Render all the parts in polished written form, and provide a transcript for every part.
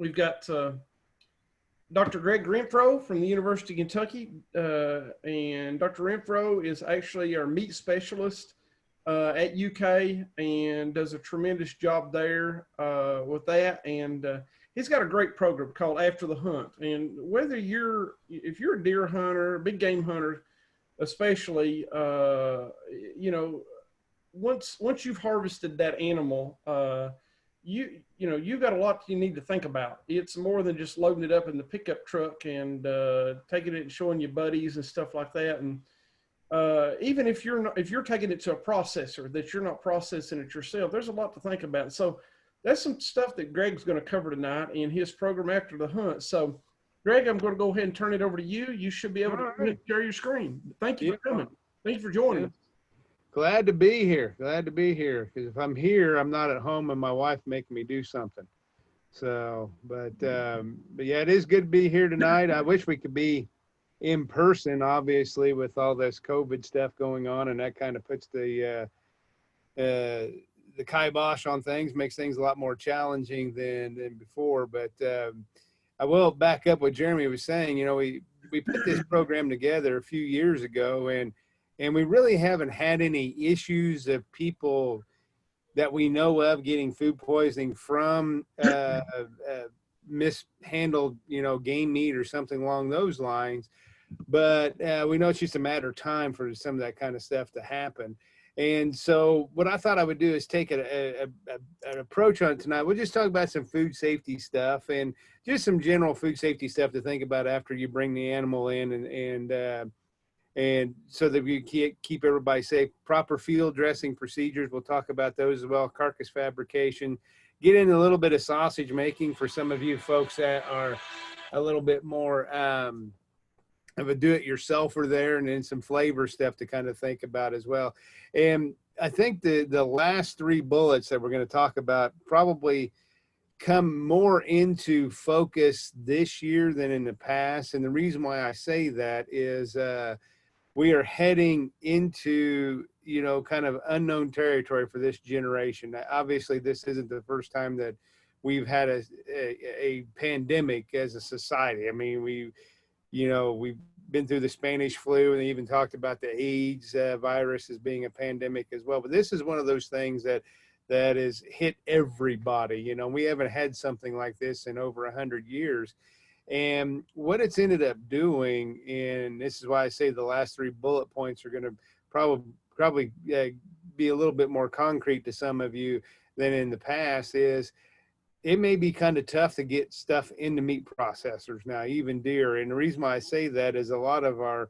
We've got Dr. Gregg Rentfrow from the University of Kentucky. And Dr. Rentfrow is actually our meat specialist at UK and does a tremendous job there with that. And he's got a great program called After the Hunt. And if you're a deer hunter, a big game hunter, especially, once you've harvested that animal, you've got a lot you need to think about. It's more than just loading it up in the pickup truck and taking it and showing your buddies and stuff like that. And even if you're taking it to a processor that you're not processing it yourself, there's a lot to think about. So that's some stuff that Greg's going to cover tonight in his program After the Hunt. So Gregg, I'm going to go ahead and turn it over to you. You should be able to share your screen. Thank you for coming. Thank you for joining us. Glad to be here. Glad to be here. Because if I'm here, I'm not at home and my wife making me do something. So, but yeah, it is good to be here tonight. I wish we could be in person, obviously, with all this COVID stuff going on, and that kind of puts the kibosh on things, makes things a lot more challenging than before. But I will back up what Jeremy was saying. You know, we put this program together a few years ago, and we really haven't had any issues of people that we know of getting food poisoning from mishandled, game meat or something along those lines. But we know it's just a matter of time for some of that kind of stuff to happen. And so what I thought I would do is take an approach on it tonight. We'll just talk about some food safety stuff and just some general food safety stuff to think about after you bring the animal in, and so that we keep everybody safe. Proper field dressing procedures, we'll talk about those as well. Carcass fabrication, get into a little bit of sausage making for some of you folks that are a little bit more of a do-it-yourselfer there, and then some flavor stuff to kind of think about as well. And I think the last three bullets that we're going to talk about probably come more into focus this year than in the past. And the reason why I say that is we are heading into, kind of unknown territory for this generation. Now, obviously, this isn't the first time that we've had a pandemic as a society. I mean, we've been through the Spanish flu, and they even talked about the AIDS virus as being a pandemic as well. But this is one of those things that has hit everybody. We haven't had something like this in over 100 years. And what it's ended up doing, and this is why I say the last three bullet points are going to probably be a little bit more concrete to some of you than in the past, is it may be kind of tough to get stuff into meat processors now, even deer. And the reason why I say that is a lot of our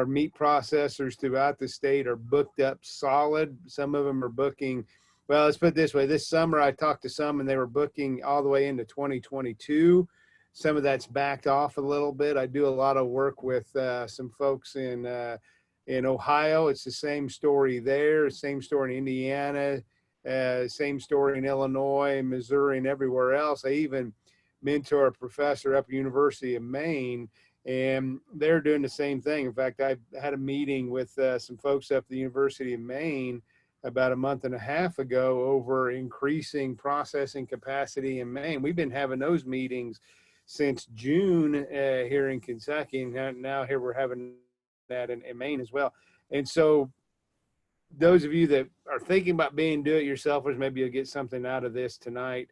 meat processors throughout the state are booked up solid. Some of them are booking, well, let's put it this way. This summer I talked to some and they were booking all the way into 2022. Some of that's backed off a little bit. I do a lot of work with some folks in Ohio. It's the same story there, same story in Indiana, same story in Illinois, Missouri, and everywhere else. I even mentor a professor up at the University of Maine, and they're doing the same thing. In fact, I had a meeting with some folks up at the University of Maine about a month and a half ago over increasing processing capacity in Maine. We've been having those meetings since June here in Kentucky, and now here we're having that in Maine as well. And so those of you that are thinking about being do-it-yourselfers, maybe you'll get something out of this tonight.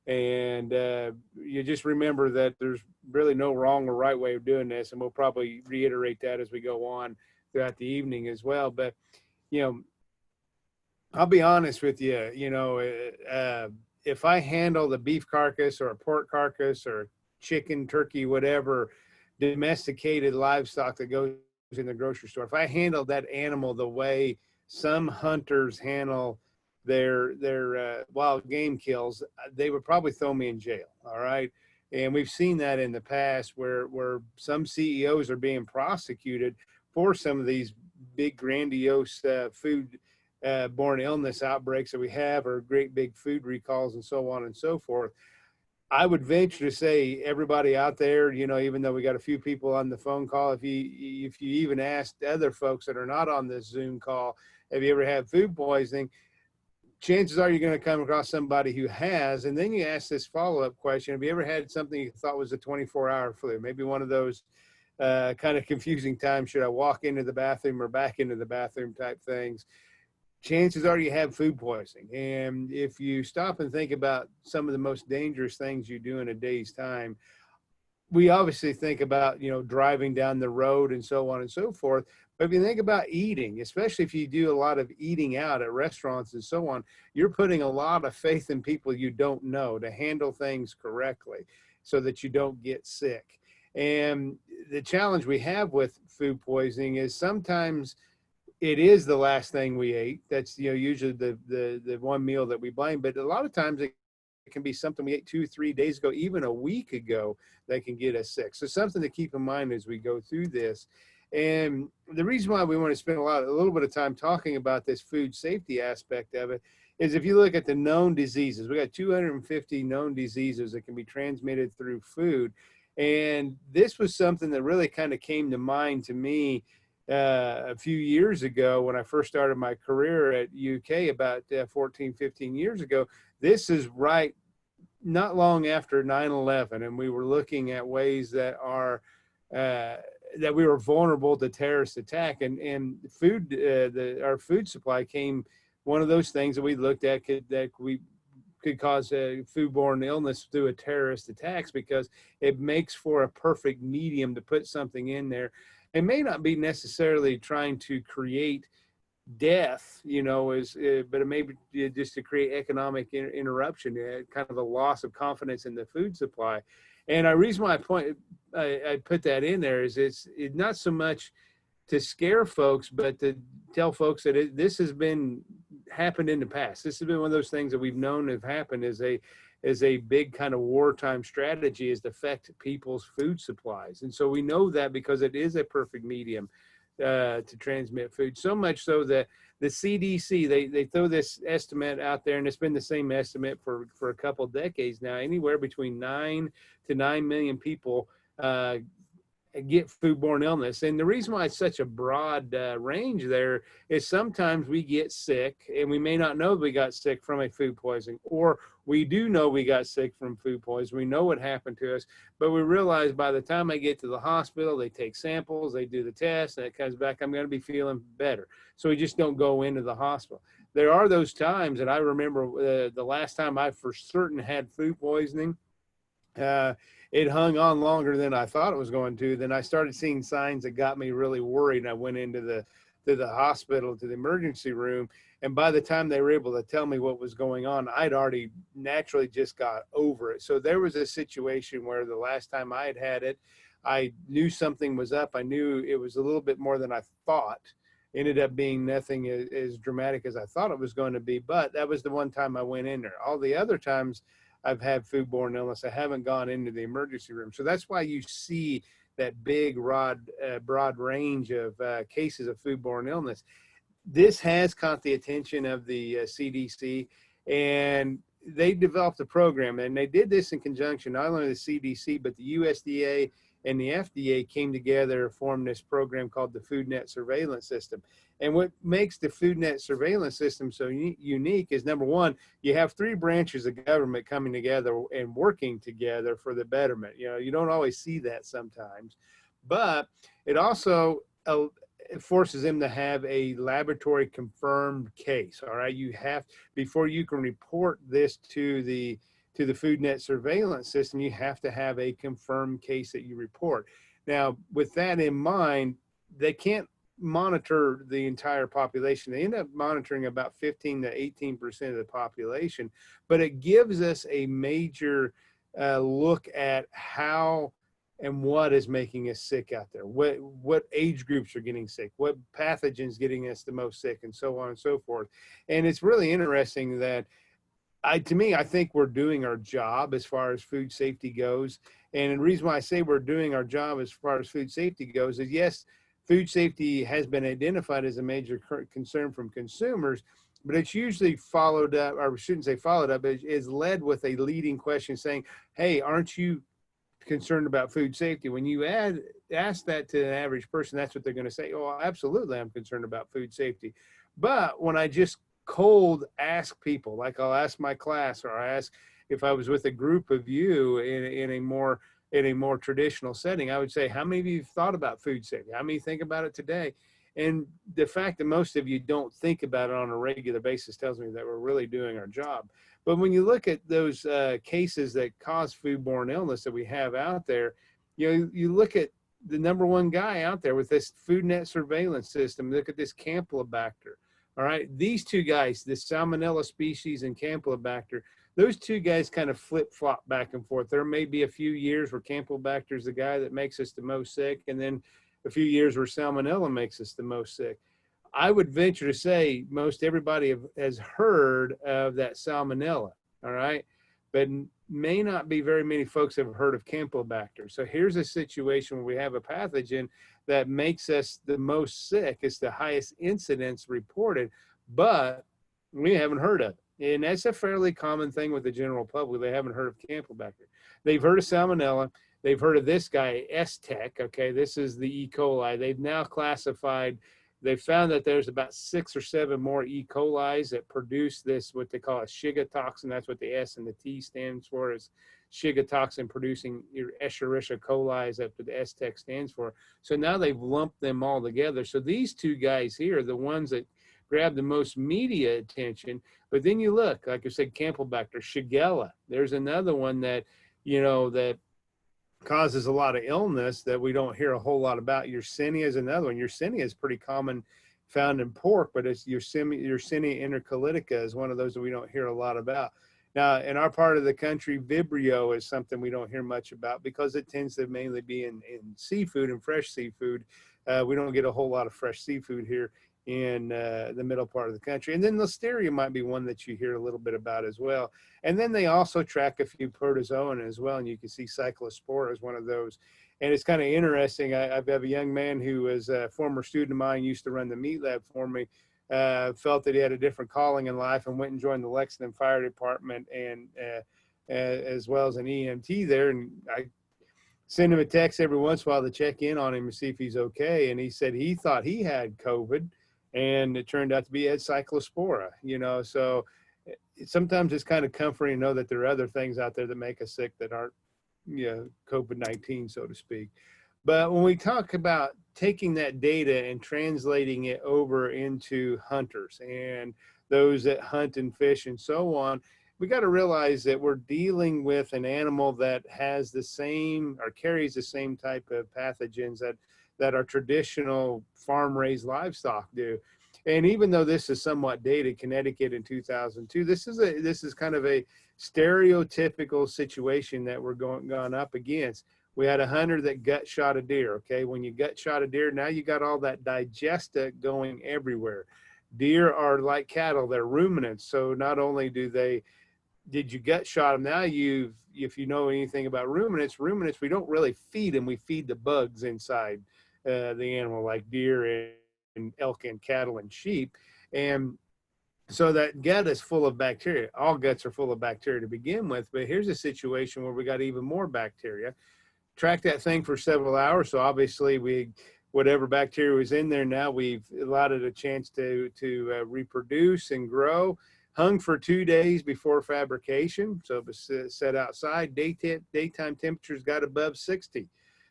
And you just remember that there's really no wrong or right way of doing this, and we'll probably reiterate that as we go on throughout the evening as well. But, I'll be honest with you, if I handle the beef carcass or a pork carcass or chicken, turkey, whatever domesticated livestock that goes in the grocery store, if I handle that animal the way some hunters handle their wild game kills, they would probably throw me in jail. All right. And we've seen that in the past where some CEOs are being prosecuted for some of these big grandiose food borne illness outbreaks that we have, or great big food recalls and so on and so forth. I would venture to say, everybody out there, even though we got a few people on the phone call, if you even asked other folks that are not on this Zoom call, have you ever had food poisoning? chances are you're going to come across somebody who has, and then you ask this follow-up question: have you ever had something you thought was a 24-hour flu? Maybe one of those kind of confusing times, should I walk into the bathroom or back into the bathroom type things. Chances are you have food poisoning. And if you stop and think about some of the most dangerous things you do in a day's time, we obviously think about, driving down the road and so on and so forth. But if you think about eating, especially if you do a lot of eating out at restaurants and so on, you're putting a lot of faith in people you don't know to handle things correctly so that you don't get sick. And the challenge we have with food poisoning is sometimes it is the last thing we ate. That's, usually the one meal that we blame, but a lot of times it can be something we ate 2-3 days ago, even a week ago, that can get us sick. So something to keep in mind as we go through this. And the reason why we want to spend a little bit of time talking about this food safety aspect of it is, if you look at the known diseases, we got 250 known diseases that can be transmitted through food. And this was something that really kind of came to mind to me a few years ago when I first started my career at UK about 14, 15 years ago. This is not long after 9/11, and we were looking at ways that that we were vulnerable to terrorist attack, and food, our food supply came one of those things that we looked at could cause a foodborne illness through a terrorist attacks, because it makes for a perfect medium to put something in there. It may not be necessarily trying to create death, but it may be just to create economic interruption, kind of a loss of confidence in the food supply. And the reason why I put that in there is it's not so much to scare folks, but to tell folks that this has happened in the past. This has been one of those things that we've known have happened as a big kind of wartime strategy, is to affect people's food supplies. And so we know that because it is a perfect medium to transmit food. So much so that the CDC, they throw this estimate out there, and it's been the same estimate for a couple decades now. Anywhere between 9 to 9 million people get foodborne illness. And the reason why it's such a broad range there is sometimes we get sick and we may not know we got sick from a food poisoning, or we do know we got sick from food poisoning. We know what happened to us, but we realize by the time I get to the hospital, they take samples, they do the test, and it comes back, I'm going to be feeling better. So we just don't go into the hospital. There are those times, and I remember the last time I for certain had food poisoning, it hung on longer than I thought it was going to. Then I started seeing signs that got me really worried, and I went into the hospital, to the emergency room. And by the time they were able to tell me what was going on, I'd already naturally just got over it. So there was a situation where the last time I had it, I knew something was up. I knew it was a little bit more than I thought. Ended up being nothing as dramatic as I thought it was going to be, but that was the one time I went in there. All the other times I've had foodborne illness, I haven't gone into the emergency room. So that's why you see that big, broad range of cases of foodborne illness. This has caught the attention of the CDC, and they developed a program, and they did this in conjunction, not only the CDC, but the USDA and the FDA came together to form this program called the FoodNet Surveillance System. And what makes the FoodNet Surveillance System so unique is, number one, you have 3 branches of government coming together and working together for the betterment. You don't always see that sometimes, but it also it forces them to have a laboratory confirmed case. All right, you have, before you can report this to the FoodNet surveillance system, you have to have a confirmed case that you report. Now, with that in mind, they can't monitor the entire population. They end up monitoring about 15 to 18% of the population, but it gives us a major look at how and what is making us sick out there, what age groups are getting sick, what pathogens getting us the most sick, and so on and so forth. And it's really interesting that to me, I think we're doing our job as far as food safety goes. And the reason why I say we're doing our job as far as food safety goes is, yes, food safety has been identified as a major concern from consumers, but it's usually followed up, or I shouldn't say followed up, it is led with a leading question saying, hey, aren't you concerned about food safety? When you ask that to an average person, that's what they're going to say. Oh, absolutely, I'm concerned about food safety. But when I just cold ask people, like I'll ask my class, or I ask if I was with a group of you in a more traditional setting, I would say, how many of you have thought about food safety? How many think about it today? And the fact that most of you don't think about it on a regular basis tells me that we're really doing our job. But when you look at those cases that cause foodborne illness that we have out there, you look at the number one guy out there with this food net surveillance system. Look at this Campylobacter. All right, these two guys, the Salmonella species and Campylobacter, those two guys kind of flip-flop back and forth. There may be a few years where Campylobacter is the guy that makes us the most sick, and then a few years where Salmonella makes us the most sick. I would venture to say most everybody has heard of that Salmonella, all right? But may not be very many folks have heard of Campylobacter. So here's a situation where we have a pathogen that makes us the most sick. It's the highest incidence reported, but we haven't heard of it. And that's a fairly common thing with the general public. They haven't heard of Campylobacter. They've heard of Salmonella. They've heard of this guy, S-Tech. Okay, this is the E. coli. They've now classified, they found that there's about 6 or 7 more E. colis that produce this, what they call a Shiga toxin. That's what the S and the T stands for, is Shiga toxin producing your Escherichia coli, is what the S-Tech stands for. So now they've lumped them all together. So these two guys here are the ones that grab the most media attention. But then you look, like I said, Campylobacter, Shigella. There's another one that, that causes a lot of illness that we don't hear a whole lot about. Yersinia is another one. Yersinia is pretty common, found in pork, but it's Yersinia intercolitica is one of those that we don't hear a lot about. Now, in our part of the country, Vibrio is something we don't hear much about because it tends to mainly be in seafood and fresh seafood. We don't get a whole lot of fresh seafood here in the middle part of the country. And then Listeria might be one that you hear a little bit about as well. And then they also track a few protozoan as well. And you can see Cyclospora is one of those. And it's kind of interesting. I have a young man who was a former student of mine, used to run the meat lab for me, felt that he had a different calling in life and went and joined the Lexington Fire Department and as well as an EMT there. And I send him a text every once in a while to check in on him and see if he's okay. And he said he thought he had COVID, and it turned out to be Cyclospora, so sometimes it's kind of comforting to know that there are other things out there that make us sick that aren't, COVID-19, so to speak. But when we talk about taking that data and translating it over into hunters and those that hunt and fish and so on, we got to realize that we're dealing with an animal that has the same or carries the same type of pathogens that our traditional farm-raised livestock do. And even though this is somewhat dated, Connecticut in 2002, this is kind of a stereotypical situation that we're going up against. We had a hunter that gut shot a deer. Okay, when you gut shot a deer, now you got all that digesta going everywhere. Deer are like cattle; they're ruminants. So not only did you gut shot them, now if you know anything about ruminants, we don't really feed them. We feed the bugs inside the animal, like deer and elk and cattle and sheep. And so that gut is full of bacteria. All guts are full of bacteria to begin with, but here's a situation where we got even more bacteria. Track that thing for several hours. So obviously whatever bacteria was in there, now we've allowed it a chance to reproduce and grow. Hung for 2 days before fabrication. So it was set outside. Daytime temperatures got above 60.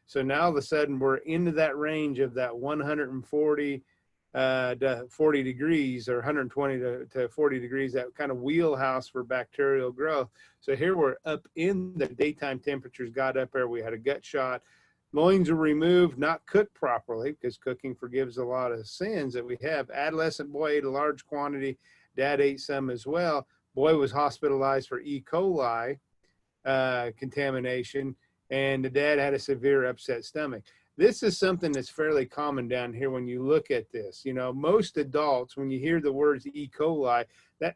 So now all of a sudden we're into that range of that 140 to 40 degrees or 120 to 40 degrees, that kind of wheelhouse for bacterial growth. So here we're up in the daytime temperatures got up there. We had a gut shot. Loins are removed, not cooked properly because cooking forgives a lot of sins that we have. Adolescent boy ate a large quantity. Dad ate some as well. Boy was hospitalized for E. coli contamination, and the dad had a severe upset stomach. This is something that's fairly common down here when you look at this. Most adults, when you hear the words E. coli, that,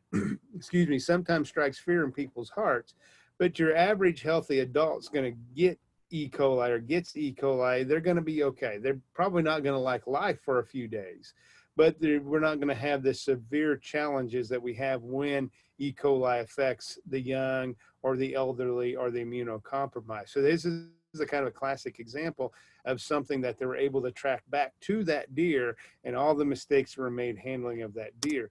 excuse me, sometimes strikes fear in people's hearts. But your average healthy adult's going to get E. coli or gets E. coli, they're going to be okay. They're probably not going to like life for a few days, but we're not going to have the severe challenges that we have when E. coli affects the young or the elderly or the immunocompromised. So this is a kind of a classic example of something that they were able to track back to that deer, and all the mistakes were made handling of that deer.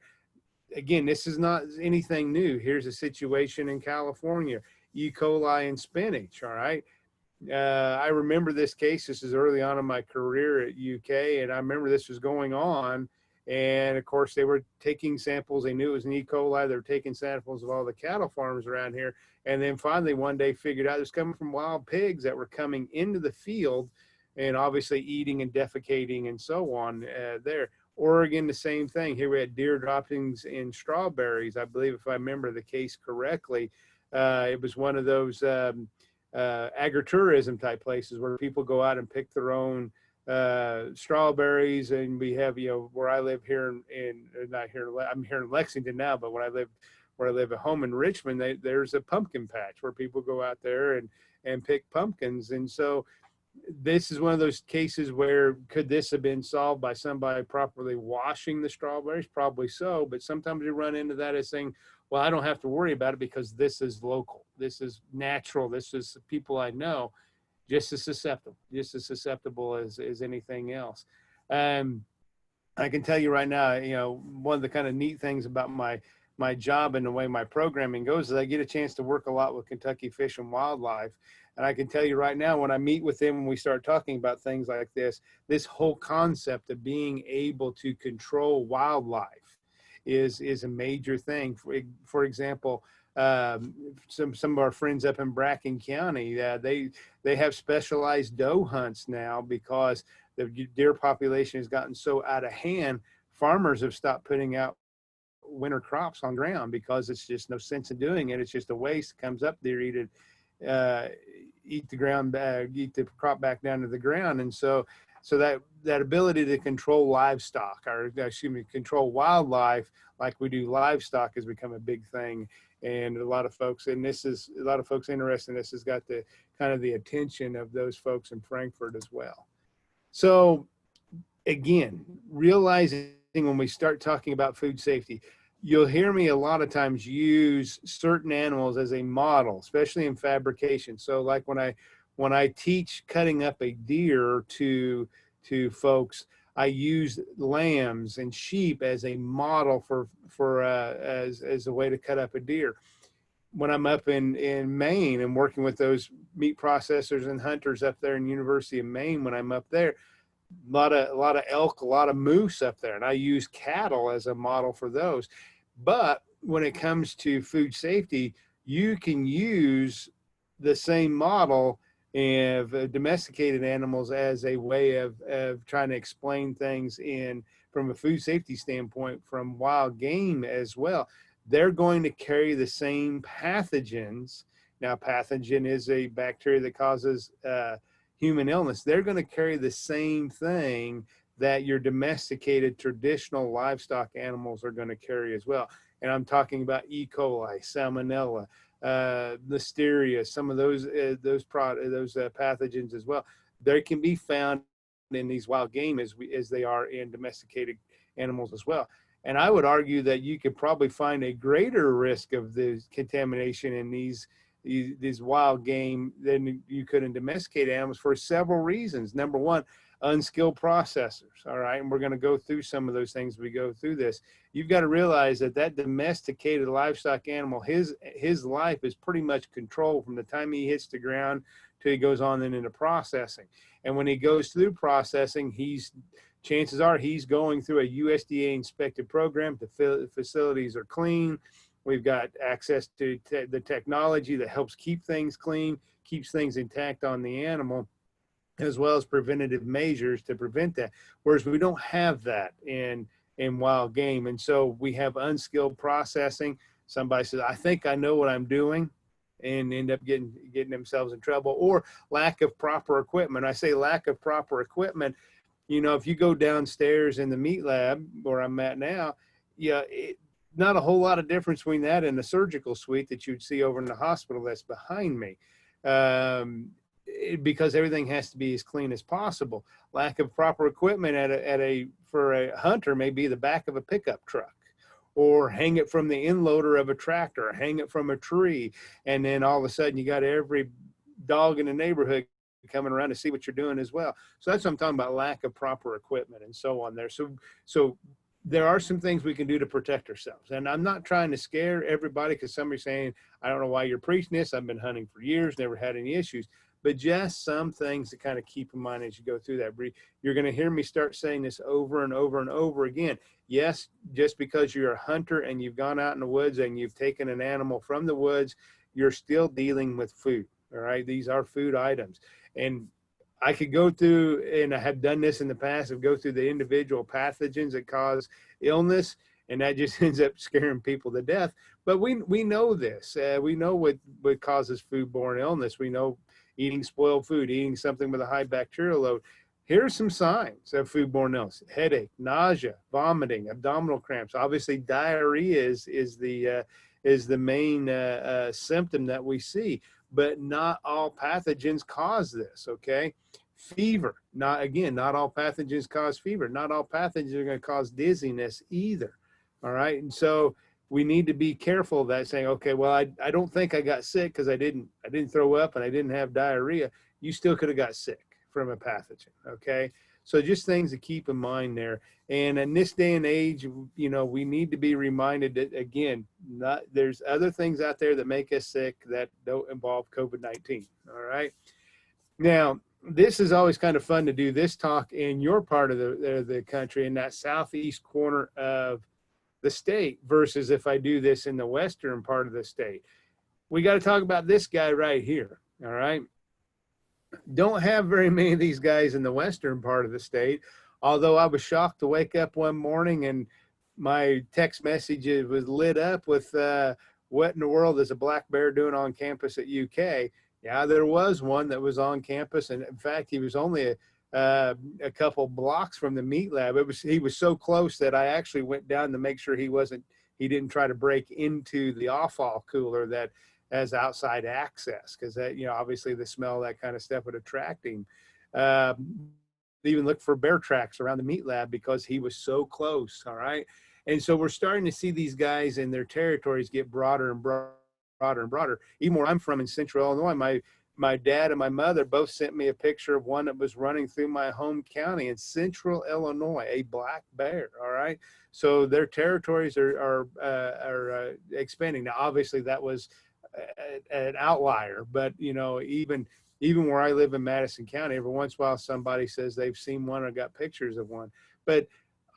again, this is not anything new. Here's a situation in California, E. coli and spinach. All right. I remember this case. This is early on in my career at UK, and I remember this was going on. And of course, they were taking samples. They knew it was an E. coli. They were taking samples of all the cattle farms around here. And then finally, one day, figured out it was coming from wild pigs that were coming into the field and obviously eating and defecating and so on there. Oregon, the same thing. Here we had deer droppings in strawberries. I believe, if I remember the case correctly, it was one of those agritourism type places where people go out and pick their own strawberries. And we have, where I live here not here, I'm here in Lexington now, but where I live at home in Richmond, there's a pumpkin patch where people go out there and pick pumpkins. And so this is one of those cases where, could this have been solved by somebody properly washing the strawberries? Probably so, but sometimes you run into that as saying, well, I don't have to worry about it because this is local, this is natural, this is people I know, just as susceptible as anything else. I can tell you right now, one of the kind of neat things about my job and the way my programming goes is I get a chance to work a lot with Kentucky Fish and Wildlife. And I can tell you right now, when I meet with them, when we start talking about things like this whole concept of being able to control wildlife is a major thing. For example, some of our friends up in Bracken County, they have specialized doe hunts now because the deer population has gotten so out of hand. Farmers have stopped putting out winter crops on ground because it's just no sense in doing it. It's just a waste. It comes up there, eat the crop back down to the ground. And so that ability to control livestock, or control wildlife like we do livestock, has become a big thing. And a lot of folks interested in this has got the kind of the attention of those folks in Frankfurt as well. So again, realizing when we start talking about food safety, you'll hear me a lot of times use certain animals as a model, especially in fabrication. So like when I teach cutting up a deer to folks, I use lambs and sheep as a model as a way to cut up a deer. When I'm up in Maine and working with those meat processors and hunters up there in University of Maine, when I'm up there, a lot of elk, a lot of moose up there, and I use cattle as a model for those. But when it comes to food safety, you can use the same model of domesticated animals as a way of trying to explain things from a food safety standpoint from wild game as well. They're going to carry the same pathogens. Now, pathogen is a bacteria that causes human illness. They're going to carry the same thing that your domesticated traditional livestock animals are going to carry as well. And I'm talking about E. coli, Salmonella, Listeria, some of those pathogens as well. They can be found in these wild game as they are in domesticated animals as well. And I would argue that you could probably find a greater risk of the contamination in these wild game than you could in domesticated animals for several reasons. Number one, unskilled processors. All right. And we're going to go through some of those things as we go through this. You've got to realize that domesticated livestock animal, his life is pretty much controlled from the time he hits the ground till he goes on and into processing. And when he goes through processing, chances are he's going through a USDA inspected program. The facilities are clean. We've got access to the technology that helps keep things clean, keeps things intact on the animal, as well as preventative measures to prevent that. Whereas we don't have that in wild game. And so we have unskilled processing. Somebody says, I think I know what I'm doing, and end up getting themselves in trouble, or lack of proper equipment. I say lack of proper equipment. If you go downstairs in the meat lab where I'm at now, not a whole lot of difference between that and the surgical suite that you'd see over in the hospital that's behind me. Because everything has to be as clean as possible. Lack of proper equipment for a hunter may be the back of a pickup truck, or hang it from the end loader of a tractor, or hang it from a tree. And then all of a sudden you got every dog in the neighborhood coming around to see what you're doing as well. So that's what I'm talking about, lack of proper equipment and so on there. So there are some things we can do to protect ourselves. And I'm not trying to scare everybody, because somebody's saying, I don't know why you're preaching this. I've been hunting for years, never had any issues. But just some things to kind of keep in mind as you go through that. You're going to hear me start saying this over and over and over again. Yes, just because you're a hunter and you've gone out in the woods and you've taken an animal from the woods, you're still dealing with food. All right. These are food items. And I could go through, and I have done this in the past, of go through the individual pathogens that cause illness, and that just ends up scaring people to death. But we know this. We know what causes foodborne illness. We know eating spoiled food, eating something with a high bacterial load. Here are some signs of foodborne illness: headache, nausea, vomiting, abdominal cramps. Obviously, diarrhea is the main symptom that we see. But not all pathogens cause this, okay? Fever, not all pathogens cause fever. Not all pathogens are going to cause dizziness either, all right? And so we need to be careful of that, saying, okay, well, I don't think I got sick because I didn't throw up and I didn't have diarrhea. You still could have got sick from a pathogen, okay? So just things to keep in mind there. And in this day and age, you know, we need to be reminded that, again, there's other things out there that make us sick that don't involve COVID-19. All right. Now, this is always kind of fun to do this talk in your part of the country, in that southeast corner of the state, versus if I do this in the western part of the state. We got to talk about this guy right here. All right. Don't have very many of these guys in the western part of the state, although I was shocked to wake up one morning and my text message was lit up with what in the world is a black bear doing on campus at UK? Yeah, there was one that was on campus, and in fact, he was only a couple blocks from the meat lab. He was so close that I actually went down to make sure he didn't try to break into the off-all cooler that as outside access, because that, you know, obviously the smell, that kind of stuff would attract him. Even look for bear tracks around the meat lab because he was so close. All right. And so we're starting to see these guys in their territories get broader and broader and broader. Even where I'm from in central Illinois, my dad and my mother both sent me a picture of one that was running through my home county in central Illinois, a black bear. All right. So their territories are expanding. Now, obviously that was an outlier, but you know, even where I live in Madison County, every once in a while somebody says they've seen one or got pictures of one. But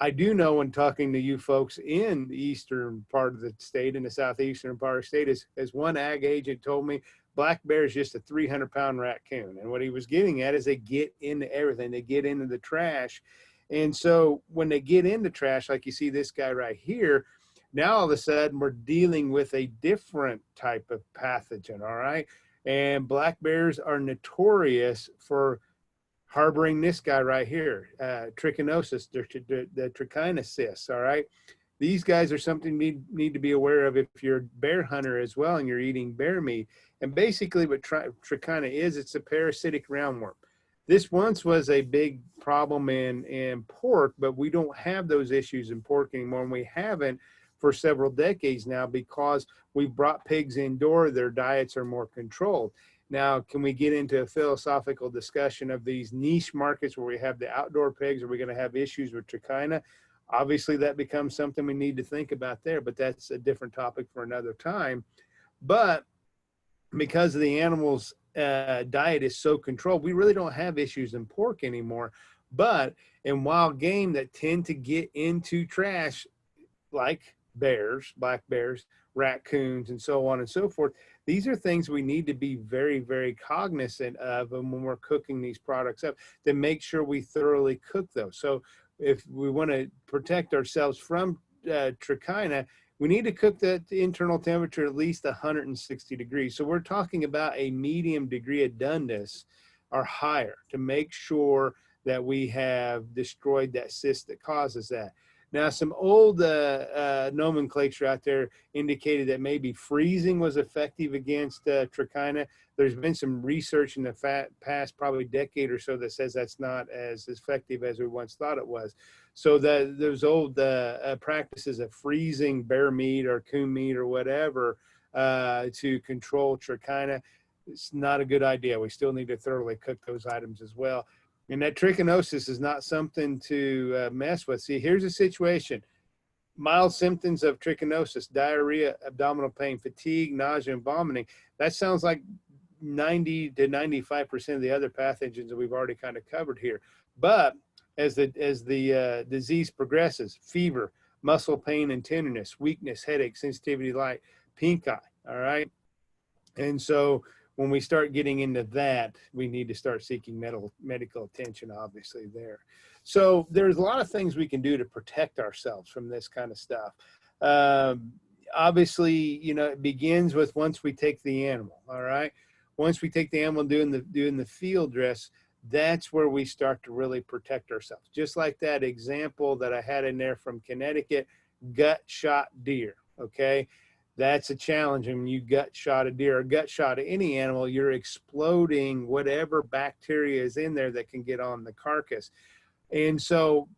I do know, when talking to you folks in the eastern part of the state, in the southeastern part of the state, as one ag agent told me, black bear is just a 300-pound raccoon. And what he was getting at is they get into everything. They get into the trash. And so when they get into trash, like you see this guy right here, now all of a sudden we're dealing with a different type of pathogen, all right? And black bears are notorious for harboring this guy right here, trichinosis, the trichinosis, all right? These guys are something you need to be aware of if you're a bear hunter as well and you're eating bear meat. And basically what trichina is, it's a parasitic roundworm. This once was a big problem in pork, but we don't have those issues in pork anymore, and we haven't for several decades now because we've brought pigs indoor. Their diets are more controlled. Now, can we get into a philosophical discussion of these niche markets where we have the outdoor pigs? Are we going to have issues with trichina? Obviously, that becomes something we need to think about there, but that's a different topic for another time. But because of the animal's diet is so controlled, we really don't have issues in pork anymore. But in wild game that tend to get into trash, like bears, black bears, raccoons, and so on and so forth, these are things we need to be very, very cognizant of when we're cooking these products up, to make sure we thoroughly cook those. So if we want to protect ourselves from trichina, we need to cook the internal temperature at least 160 degrees. So we're talking about a medium degree of doneness or higher to make sure that we have destroyed that cyst that causes that. Now, some old nomenclature out there indicated that maybe freezing was effective against trichina. There's been some research in the past probably decade or so that says that's not as effective as we once thought it was. So that those old practices of freezing bear meat or coon meat or whatever to control trichina, it's not a good idea. We still need to thoroughly cook those items as well. And that trichinosis is not something to mess with. See, here's a situation. Mild symptoms of trichinosis: diarrhea, abdominal pain, fatigue, nausea, and vomiting. That sounds like 90 to 95% of the other pathogens that we've already kind of covered here. But as the disease progresses, fever, muscle pain and tenderness, weakness, headache, sensitivity to light, pink eye. All right. And so when we start getting into that, we need to start seeking medical attention, obviously, there. So there's a lot of things we can do to protect ourselves from this kind of stuff. Obviously, you know, it begins with once we take the animal, all right? Once we take the animal doing the field dress, that's where we start to really protect ourselves. Just like that example that I had in there from Connecticut, gut shot deer, okay? That's a challenge. When you gut shot a deer or gut shot any animal, you're exploding whatever bacteria is in there that can get on the carcass. And so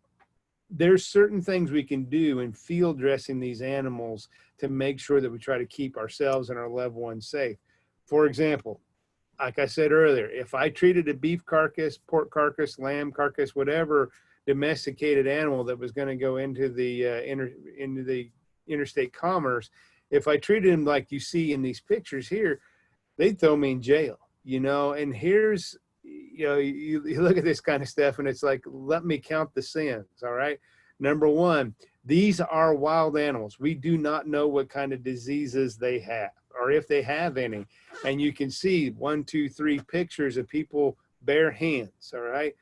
there's certain things we can do in field dressing these animals to make sure that we try to keep ourselves and our loved ones safe. For example, like I said earlier, if I treated a beef carcass, pork carcass, lamb carcass, whatever domesticated animal that was going to go into the interstate commerce, if I treated them like you see in these pictures here, they'd throw me in jail, you know. And here's, you know, you look at this kind of stuff and it's like, let me count the sins. All right. Number one, these are wild animals. We do not know what kind of diseases they have or if they have any. And you can see 1, 2, 3 pictures of people bare hands. All right.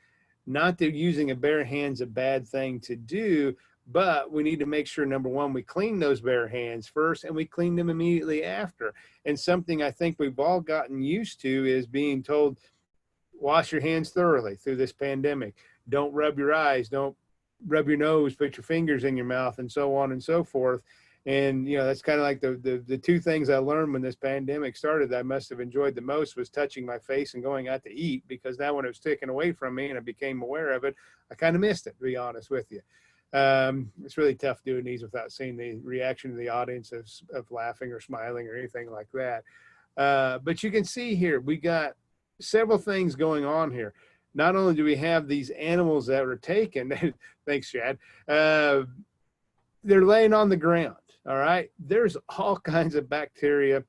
Not that using a bare hand's a bad thing to do, but we need to make sure, number one, we clean those bare hands first and we clean them immediately after. And something I think we've all gotten used to is being told, wash your hands thoroughly through this pandemic. Don't rub your eyes, don't rub your nose, put your fingers in your mouth, and so on and so forth. And, you know, that's kind of like the two things I learned when this pandemic started that I must have enjoyed the most was touching my face and going out to eat, because now when it was taken away from me and I became aware of it, I kind of missed it, to be honest with you. It's really tough doing these without seeing the reaction of the audience of laughing or smiling or anything like that. But you can see here, we got several things going on here. Not only do we have these animals that were taken, thanks, Chad, they're laying on the ground, all right? There's all kinds of bacteria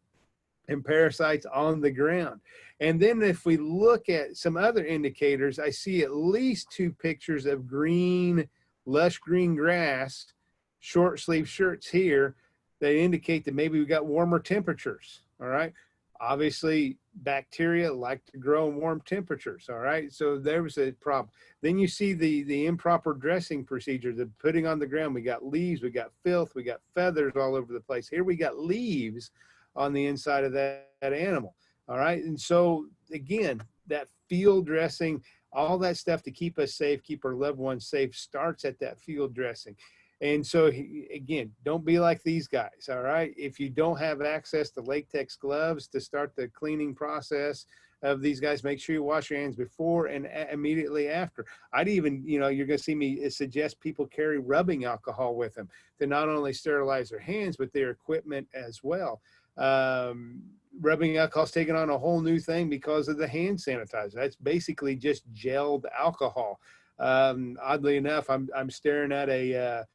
and parasites on the ground. And then if we look at some other indicators, I see at least 2 pictures of green, lush green grass, short sleeve shirts here that indicate that maybe we got warmer temperatures, all right? Obviously, bacteria like to grow in warm temperatures, all right? So there was a problem. Then you see the improper dressing procedure, the putting on the ground. We got leaves, we got filth, we got feathers all over the place. Here we got leaves on the inside of that animal, all right? And so, again, that field dressing, all that stuff to keep us safe, keep our loved ones safe, starts at that field dressing. And so, again, don't be like these guys, all right? If you don't have access to latex gloves to start the cleaning process of these guys, make sure you wash your hands before and immediately after. I'd even, you know, you're going to see me suggest people carry rubbing alcohol with them to not only sterilize their hands, but their equipment as well. Rubbing alcohol is taking on a whole new thing because of the hand sanitizer. That's basically just gelled alcohol. Oddly enough, I'm staring at a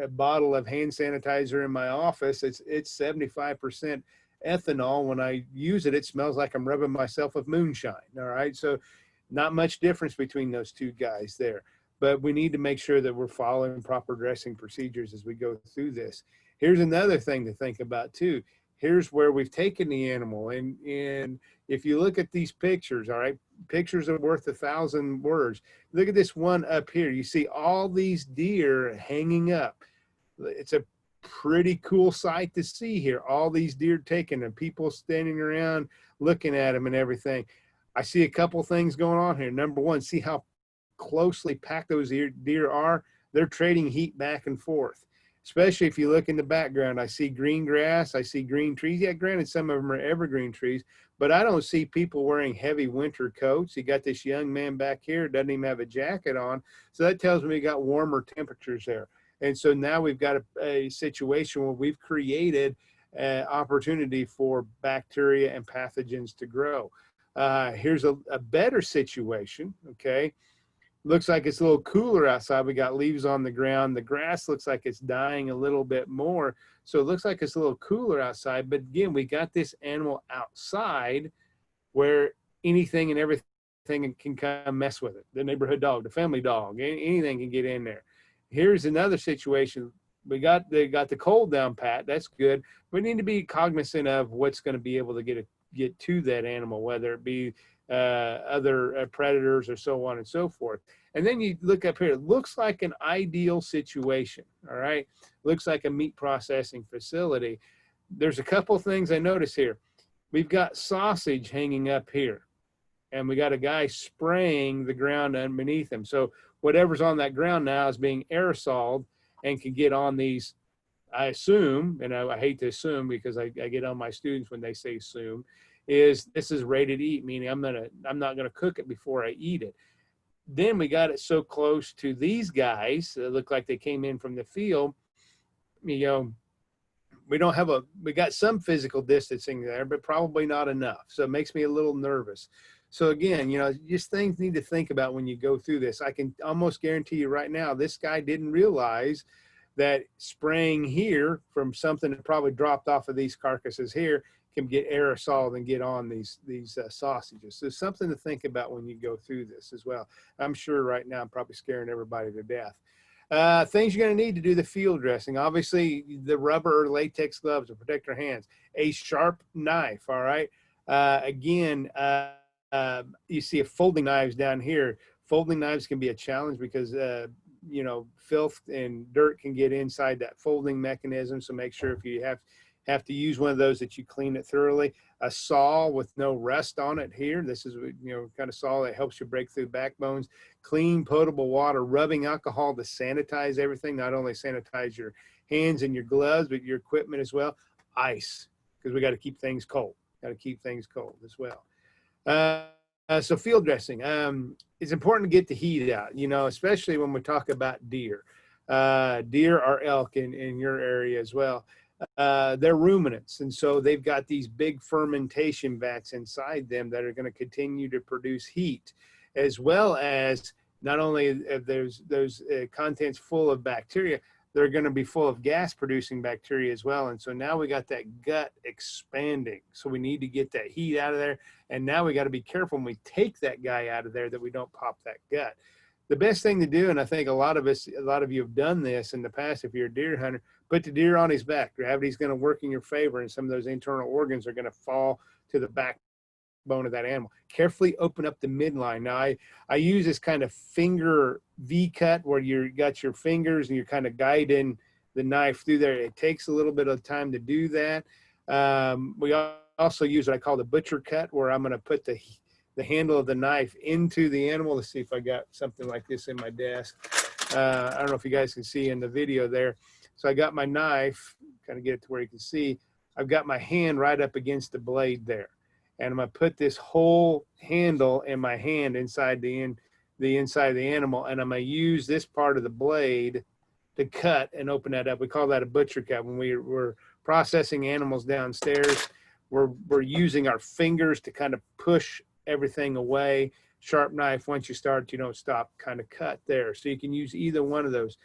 bottle of hand sanitizer in my office. It's 75% ethanol. When I use it, it smells like I'm rubbing myself with moonshine. All right. So not much difference between those two guys there, but we need to make sure that we're following proper dressing procedures as we go through this. Here's another thing to think about too. Here's where we've taken the animal, and if you look at these pictures, all right, pictures are worth 1,000 words. Look at this one up here. You see all these deer hanging up. It's a pretty cool sight to see here. All these deer taken and people standing around looking at them and everything. I see a couple things going on here. Number one, see how closely packed those deer are. They're trading heat back and forth. Especially if you look in the background, I see green grass, I see green trees. Yeah, granted, some of them are evergreen trees, but I don't see people wearing heavy winter coats. You got this young man back here, doesn't even have a jacket on. So that tells me we got warmer temperatures there. And so now we've got a situation where we've created an opportunity for bacteria and pathogens to grow. Here's a better situation, okay? Looks like it's a little cooler outside. We got leaves on the ground. The grass looks like it's dying a little bit more. So it looks like it's a little cooler outside. But again, we got this animal outside where anything and everything can come mess with it. The neighborhood dog, the family dog, anything can get in there. Here's another situation. They got the cold down pat. That's good. We need to be cognizant of what's going to be able to get to that animal, whether it be other predators or so on and so forth. And then you look up here, it looks like an ideal situation. All right. Looks like a meat processing facility. There's a couple things I notice here. We've got sausage hanging up here, and we got a guy spraying the ground underneath him. So whatever's on that ground now is being aerosoled and can get on these, I assume, and I hate to assume because I get on my students when they say assume, is this is ready to eat, meaning I'm not gonna cook it before I eat it. Then we got it so close to these guys, it looked like they came in from the field, you know, we got some physical distancing there, but probably not enough. So it makes me a little nervous. So again, you know, just things need to think about when you go through this. I can almost guarantee you right now, this guy didn't realize that spraying here from something that probably dropped off of these carcasses here can get aerosoled and get on these sausages. So something to think about when you go through this as well. I'm sure right now I'm probably scaring everybody to death. Things you're going to need to do the field dressing. Obviously, the rubber or latex gloves to protect your hands. A sharp knife, all right? Again, you see folding knives down here. Folding knives can be a challenge because, you know, filth and dirt can get inside that folding mechanism. So make sure if you have to use one of those that you clean it thoroughly. A saw with no rust on it here. This is, you know, kind of saw that helps you break through backbones. Clean potable water, rubbing alcohol to sanitize everything. Not only sanitize your hands and your gloves, but your equipment as well. Ice, because we got to keep things cold. Got to keep things cold as well. So field dressing. It's important to get the heat out, you know, especially when we talk about deer. Deer or elk in your area as well. They're ruminants, and so they've got these big fermentation vats inside them that are going to continue to produce heat, as well as not only there's those contents full of bacteria, they're going to be full of gas producing bacteria as well. And so now we got that gut expanding. So we need to get that heat out of there. And now we got to be careful when we take that guy out of there that we don't pop that gut. The best thing to do, and I think a lot of you have done this in the past, if you're a deer hunter, put the deer on his back. Gravity's going to work in your favor, and some of those internal organs are going to fall to the backbone of that animal. Carefully open up the midline. Now, I use this kind of finger V cut where you got your fingers and you're kind of guiding the knife through there. It takes a little bit of time to do that. We also use what I call the butcher cut, where I'm going to put the handle of the knife into the animal. Let's see if I got something like this in my desk. I don't know if you guys can see in the video there. So I got my knife, kind of get it to where you can see. I've got my hand right up against the blade there. And I'm going to put this whole handle in my hand inside the inside of the animal. And I'm going to use this part of the blade to cut and open that up. We call that a butcher cut. When we're processing animals downstairs, we're using our fingers to kind of push everything away. Sharp knife, once you start, you don't stop, kind of cut there. So you can use either one of those.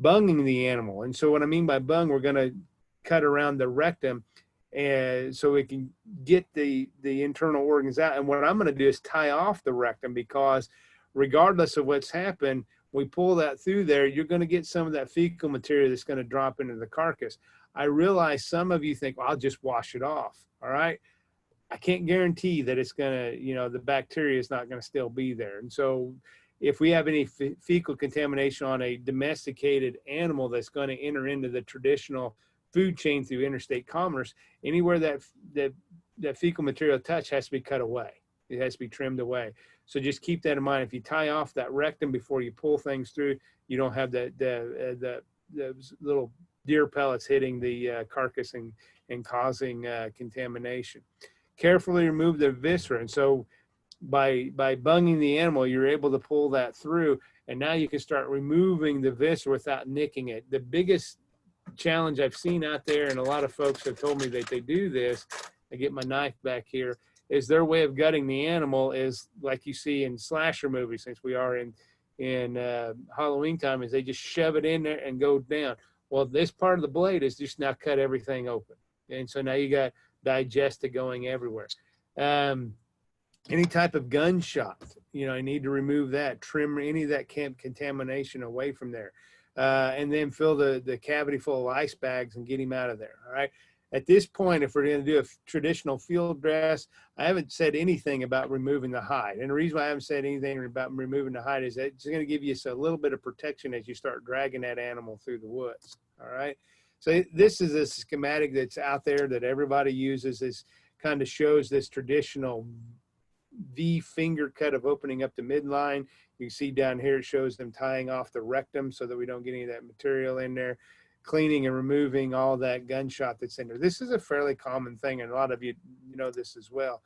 Bunging the animal. And so what I mean by bung, we're going to cut around the rectum, and so we can get the internal organs out. And what I'm going to do is tie off the rectum, because regardless of what's happened, we pull that through there, you're going to get some of that fecal material that's going to drop into the carcass. I realize some of you think, well, I'll just wash it off. All right. I can't guarantee that it's going to, you know, the bacteria is not going to still be there. And so if we have any fecal contamination on a domesticated animal that's going to enter into the traditional food chain through interstate commerce, anywhere that fecal material touch has to be cut away. It has to be trimmed away. So just keep that in mind. If you tie off that rectum before you pull things through, you don't have the little deer pellets hitting the carcass and causing contamination. Carefully remove the viscera. And so by bunging the animal, you're able to pull that through, and now you can start removing the viscera without nicking it. The biggest challenge I've seen out there, and a lot of folks have told me that they do this, I get my knife back here, is their way of gutting the animal is like you see in slasher movies, since we are in in Halloween time is they just shove it in there and go down. Well, this part of the blade is just now cut everything open. And so now you got digested going everywhere. Any type of gunshot, you know, I need to remove that, trim any of that contamination away from there. And then fill the cavity full of ice bags and get him out of there. All right. At this point, if we're going to do a traditional field dress, I haven't said anything about removing the hide. And the reason why I haven't said anything about removing the hide is that it's going to give you a little bit of protection as you start dragging that animal through the woods. All right. So this is a schematic that's out there that everybody uses. This kind of shows this traditional V finger cut of opening up the midline. You can see down here, it shows them tying off the rectum so that we don't get any of that material in there, cleaning and removing all that gunshot that's in there. This is a fairly common thing, and a lot of you know this as well.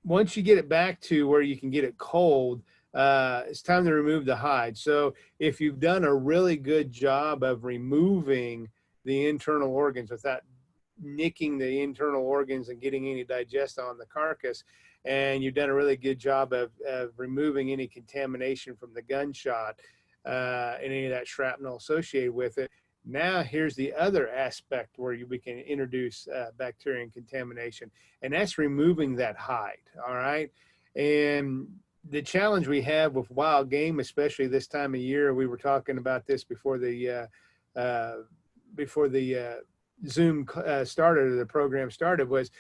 Once you get it back to where you can get it cold, it's time to remove the hide. So if you've done a really good job of removing the internal organs without nicking the internal organs and getting any digest on the carcass, and you've done a really good job of removing any contamination from the gunshot and any of that shrapnel associated with it. Now here's the other aspect where we can introduce bacteria and contamination, and that's removing that hide. All right. And the challenge we have with wild game, especially this time of year, we were talking about this before the Zoom started, or the program started, was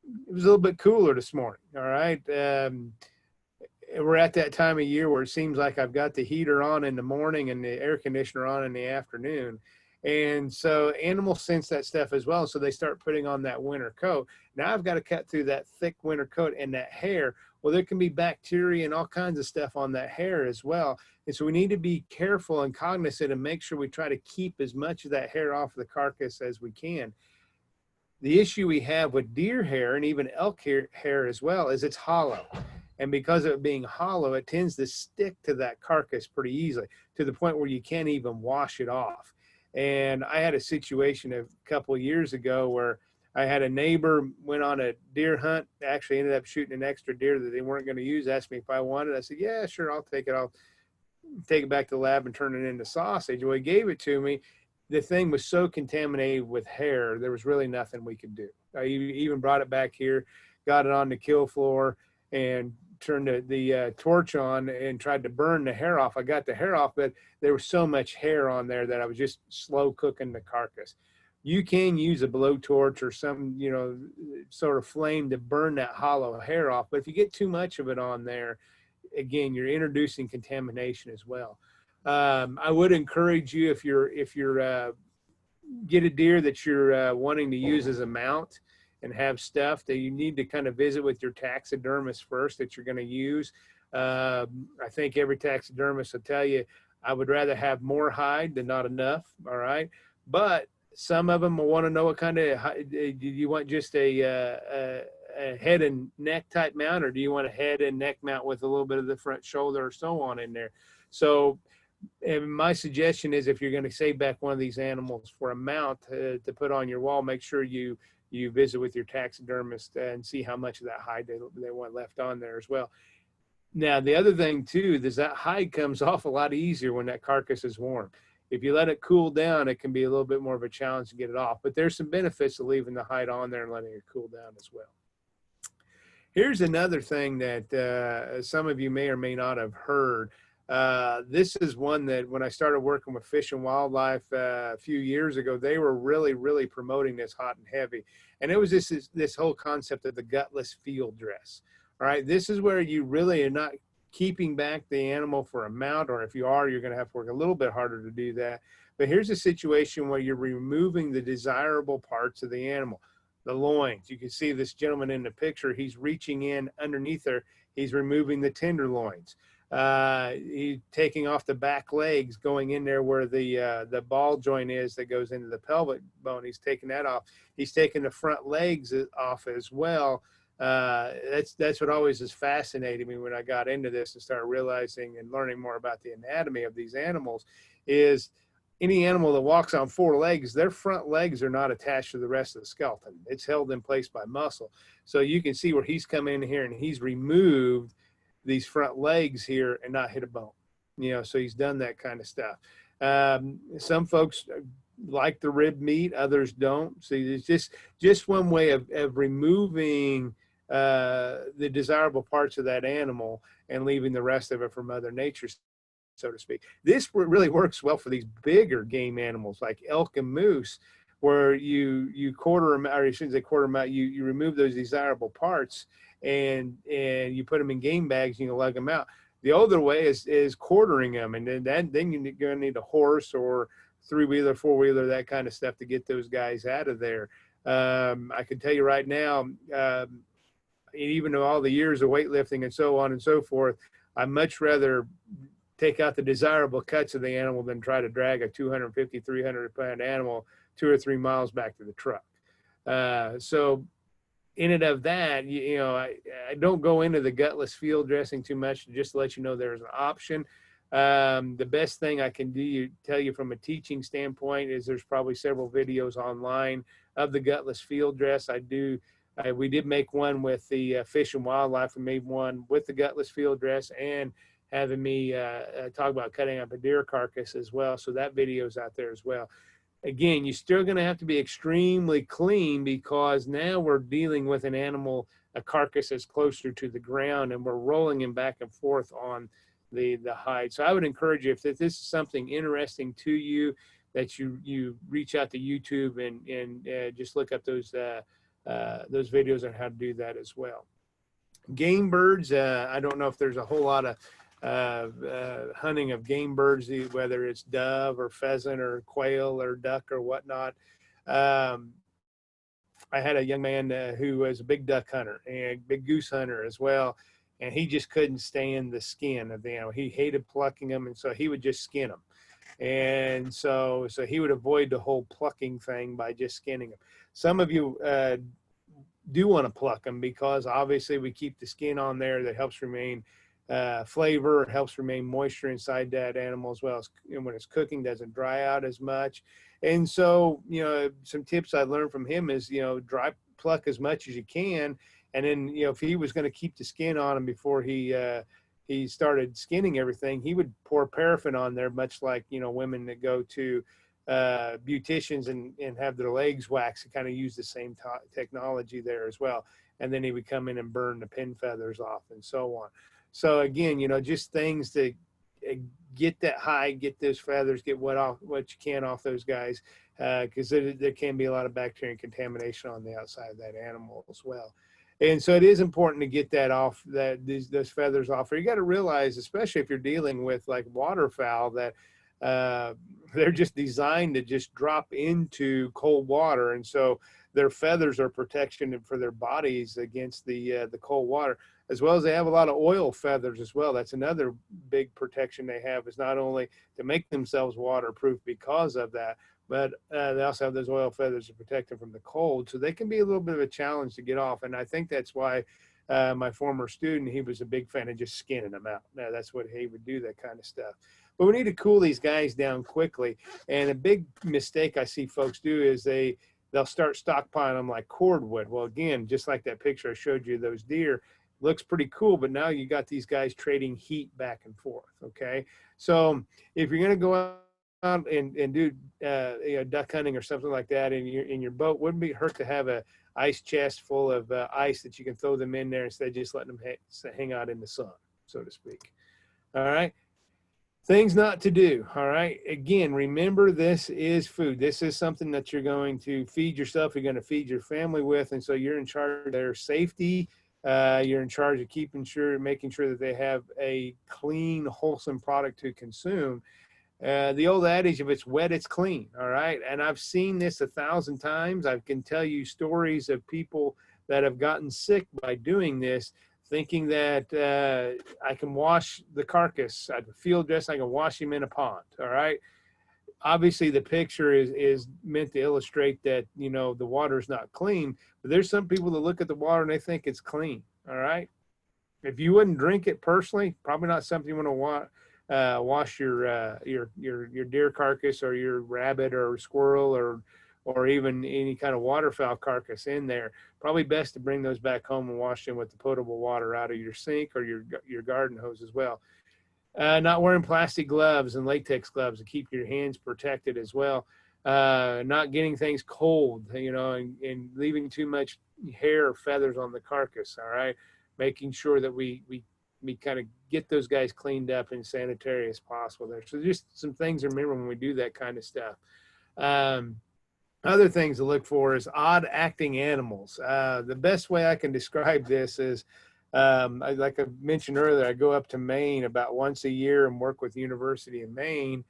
it was a little bit cooler this morning. All right. We're at that time of year where it seems like I've got the heater on in the morning and the air conditioner on in the afternoon. And so animals sense that stuff as well. So they start putting on that winter coat. Now I've got to cut through that thick winter coat and that hair. Well, there can be bacteria and all kinds of stuff on that hair as well. And so we need to be careful and cognizant and make sure we try to keep as much of that hair off the carcass as we can. The issue we have with deer hair and even elk hair as well is it's hollow. And because of it being hollow, it tends to stick to that carcass pretty easily, to the point where you can't even wash it off. And I had a situation a couple of years ago where I had a neighbor went on a deer hunt, actually ended up shooting an extra deer that they weren't going to use, asked me if I wanted. I said, yeah, sure, I'll take it. I'll take it back to the lab and turn it into sausage. Well, he gave it to me. The thing was so contaminated with hair, there was really nothing we could do. I even brought it back here, got it on the kill floor, and turned the torch on and tried to burn the hair off. I got the hair off, but there was so much hair on there that I was just slow cooking the carcass. You can use a blowtorch or some, you know, sort of flame to burn that hollow hair off. But if you get too much of it on there, again, you're introducing contamination as well. I would encourage you, if you're get a deer that you're wanting to use as a mount and have stuff, that you need to kind of visit with your taxidermist first that you're going to use. I think every taxidermist will tell you, I would rather have more hide than not enough. All right. But some of them will want to know what kind of, do you want just a head and neck type mount, or do you want a head and neck mount with a little bit of the front shoulder or so on in there? So, and my suggestion is, if you're going to save back one of these animals for a mount to put on your wall, make sure you visit with your taxidermist and see how much of that hide they want left on there as well. Now, the other thing too is that hide comes off a lot easier when that carcass is warm. If you let it cool down, it can be a little bit more of a challenge to get it off, but there's some benefits to leaving the hide on there and letting it cool down as well. Here's another thing that some of you may or may not have heard. This is one that when I started working with Fish and Wildlife a few years ago, they were really promoting this hot and heavy. And it was this whole concept of the gutless field dress. All right, this is where you really are not keeping back the animal for a mount, or if you are, you're going to have to work a little bit harder to do that. But here's a situation where you're removing the desirable parts of the animal, the loins. You can see this gentleman in the picture, he's reaching in underneath there, he's removing the tenderloins. He's taking off the back legs, going in there where the ball joint is that goes into the pelvic bone. He's taking that off. He's taking the front legs off as well. That's what always has fascinated me when I got into this and started realizing and learning more about the anatomy of these animals. Is any animal that walks on four legs, their front legs are not attached to the rest of the skeleton. It's held in place by muscle. So you can see where he's come in here and he's removed these front legs here and not hit a bone. You know, so he's done that kind of stuff. Some folks like the rib meat, others don't. So it's just one way of removing the desirable parts of that animal and leaving the rest of it for Mother Nature, so to speak. This really works well for these bigger game animals like elk and moose, where you quarter them, or I shouldn't say quarter them out, you remove those desirable parts and you put them in game bags and you lug them out. The older way is quartering them, and then you're going to need a horse or three-wheeler, four-wheeler, that kind of stuff to get those guys out of there. I can tell you right now, even though all the years of weightlifting and so on and so forth, I'd much rather take out the desirable cuts of the animal than try to drag a 250, 300-pound animal 2 or 3 miles back to the truck. So in and of that, you know, I don't go into the gutless field dressing too much, just to let you know there's an option. The best thing I can tell you from a teaching standpoint is there's probably several videos online of the gutless field dress. We did make one with the Fish and Wildlife. We made one with the gutless field dress and having me talk about cutting up a deer carcass as well. So that video is out there as well. Again, you're still going to have to be extremely clean, because now we're dealing with an animal, a carcass that's closer to the ground, and we're rolling him back and forth on the hide. So I would encourage you, if this is something interesting to you, that you reach out to YouTube and just look up those videos on how to do that as well. Game birds, I don't know if there's a whole lot of hunting of game birds, whether it's dove or pheasant or quail or duck or whatnot. I had a young man who was a big duck hunter and big goose hunter as well, and he just couldn't stand the skin of the animal. He hated plucking them, and so he would just skin them. And so he would avoid the whole plucking thing by just skinning them. Some of you do want to pluck them, because obviously we keep the skin on there that helps remain flavor, helps remain moisture inside that animal, as well as, and when it's cooking, doesn't dry out as much. And so, you know, some tips I learned from him is, you know, dry pluck as much as you can. And then, you know, if he was going to keep the skin on him before he started skinning everything, he would pour paraffin on there, much like, you know, women that go to beauticians and have their legs waxed, and kind of use the same technology there as well. And then he would come in and burn the pin feathers off and so on. So again, you know, just things to get that hide, get those feathers, get what you can off those guys, because there can be a lot of bacteria and contamination on the outside of that animal as well. And so it is important to get that off, those feathers off. Or you got to realize, especially if you're dealing with like waterfowl, that they're just designed to just drop into cold water, and so their feathers are protection for their bodies against the cold water, as well as they have a lot of oil feathers as well. That's another big protection they have, is not only to make themselves waterproof because of that, but they also have those oil feathers to protect them from the cold. So they can be a little bit of a challenge to get off. And I think that's why my former student, he was a big fan of just skinning them out. Now, that's what he would do, that kind of stuff. But we need to cool these guys down quickly. And a big mistake I see folks do is they'll start stockpiling them like cordwood. Well, again, just like that picture I showed you, those deer, looks pretty cool, but now you got these guys trading heat back and forth. Okay, so if you're going to go out and do you know, duck hunting or something like that in your boat, wouldn't it hurt to have a ice chest full of ice that you can throw them in there instead of just letting them hang out in the sun, so to speak. All right, things not to do. All right, again, remember, this is food. This is something that you're going to feed yourself, you're going to feed your family with, and so you're in charge of their safety. You're in charge of making sure that they have a clean, wholesome product to consume. The old adage, if it's wet, it's clean. All right. And I've seen this 1,000 times. I can tell you stories of people that have gotten sick by doing this, thinking that I can wash the carcass, I field dress, I can wash him in a pond. All right. Obviously, the picture is meant to illustrate that, you know, the water is not clean, but there's some people that look at the water and they think it's clean. All right. If you wouldn't drink it personally, probably not something you want to wash your deer carcass or your rabbit or squirrel or or even any kind of waterfowl carcass in there, probably best to bring those back home and wash them with the potable water out of your sink or your garden hose as well. Not wearing plastic gloves and latex gloves to keep your hands protected as well. Not getting things cold, and leaving too much hair or feathers on the carcass. All right, making sure that we kind of get those guys cleaned up and sanitary as possible there. So just some things to remember when we do that kind of stuff. Other things to look for is odd acting animals. The best way I can describe this is, like I mentioned earlier, I go up to Maine about once a year and work with the University of Maine.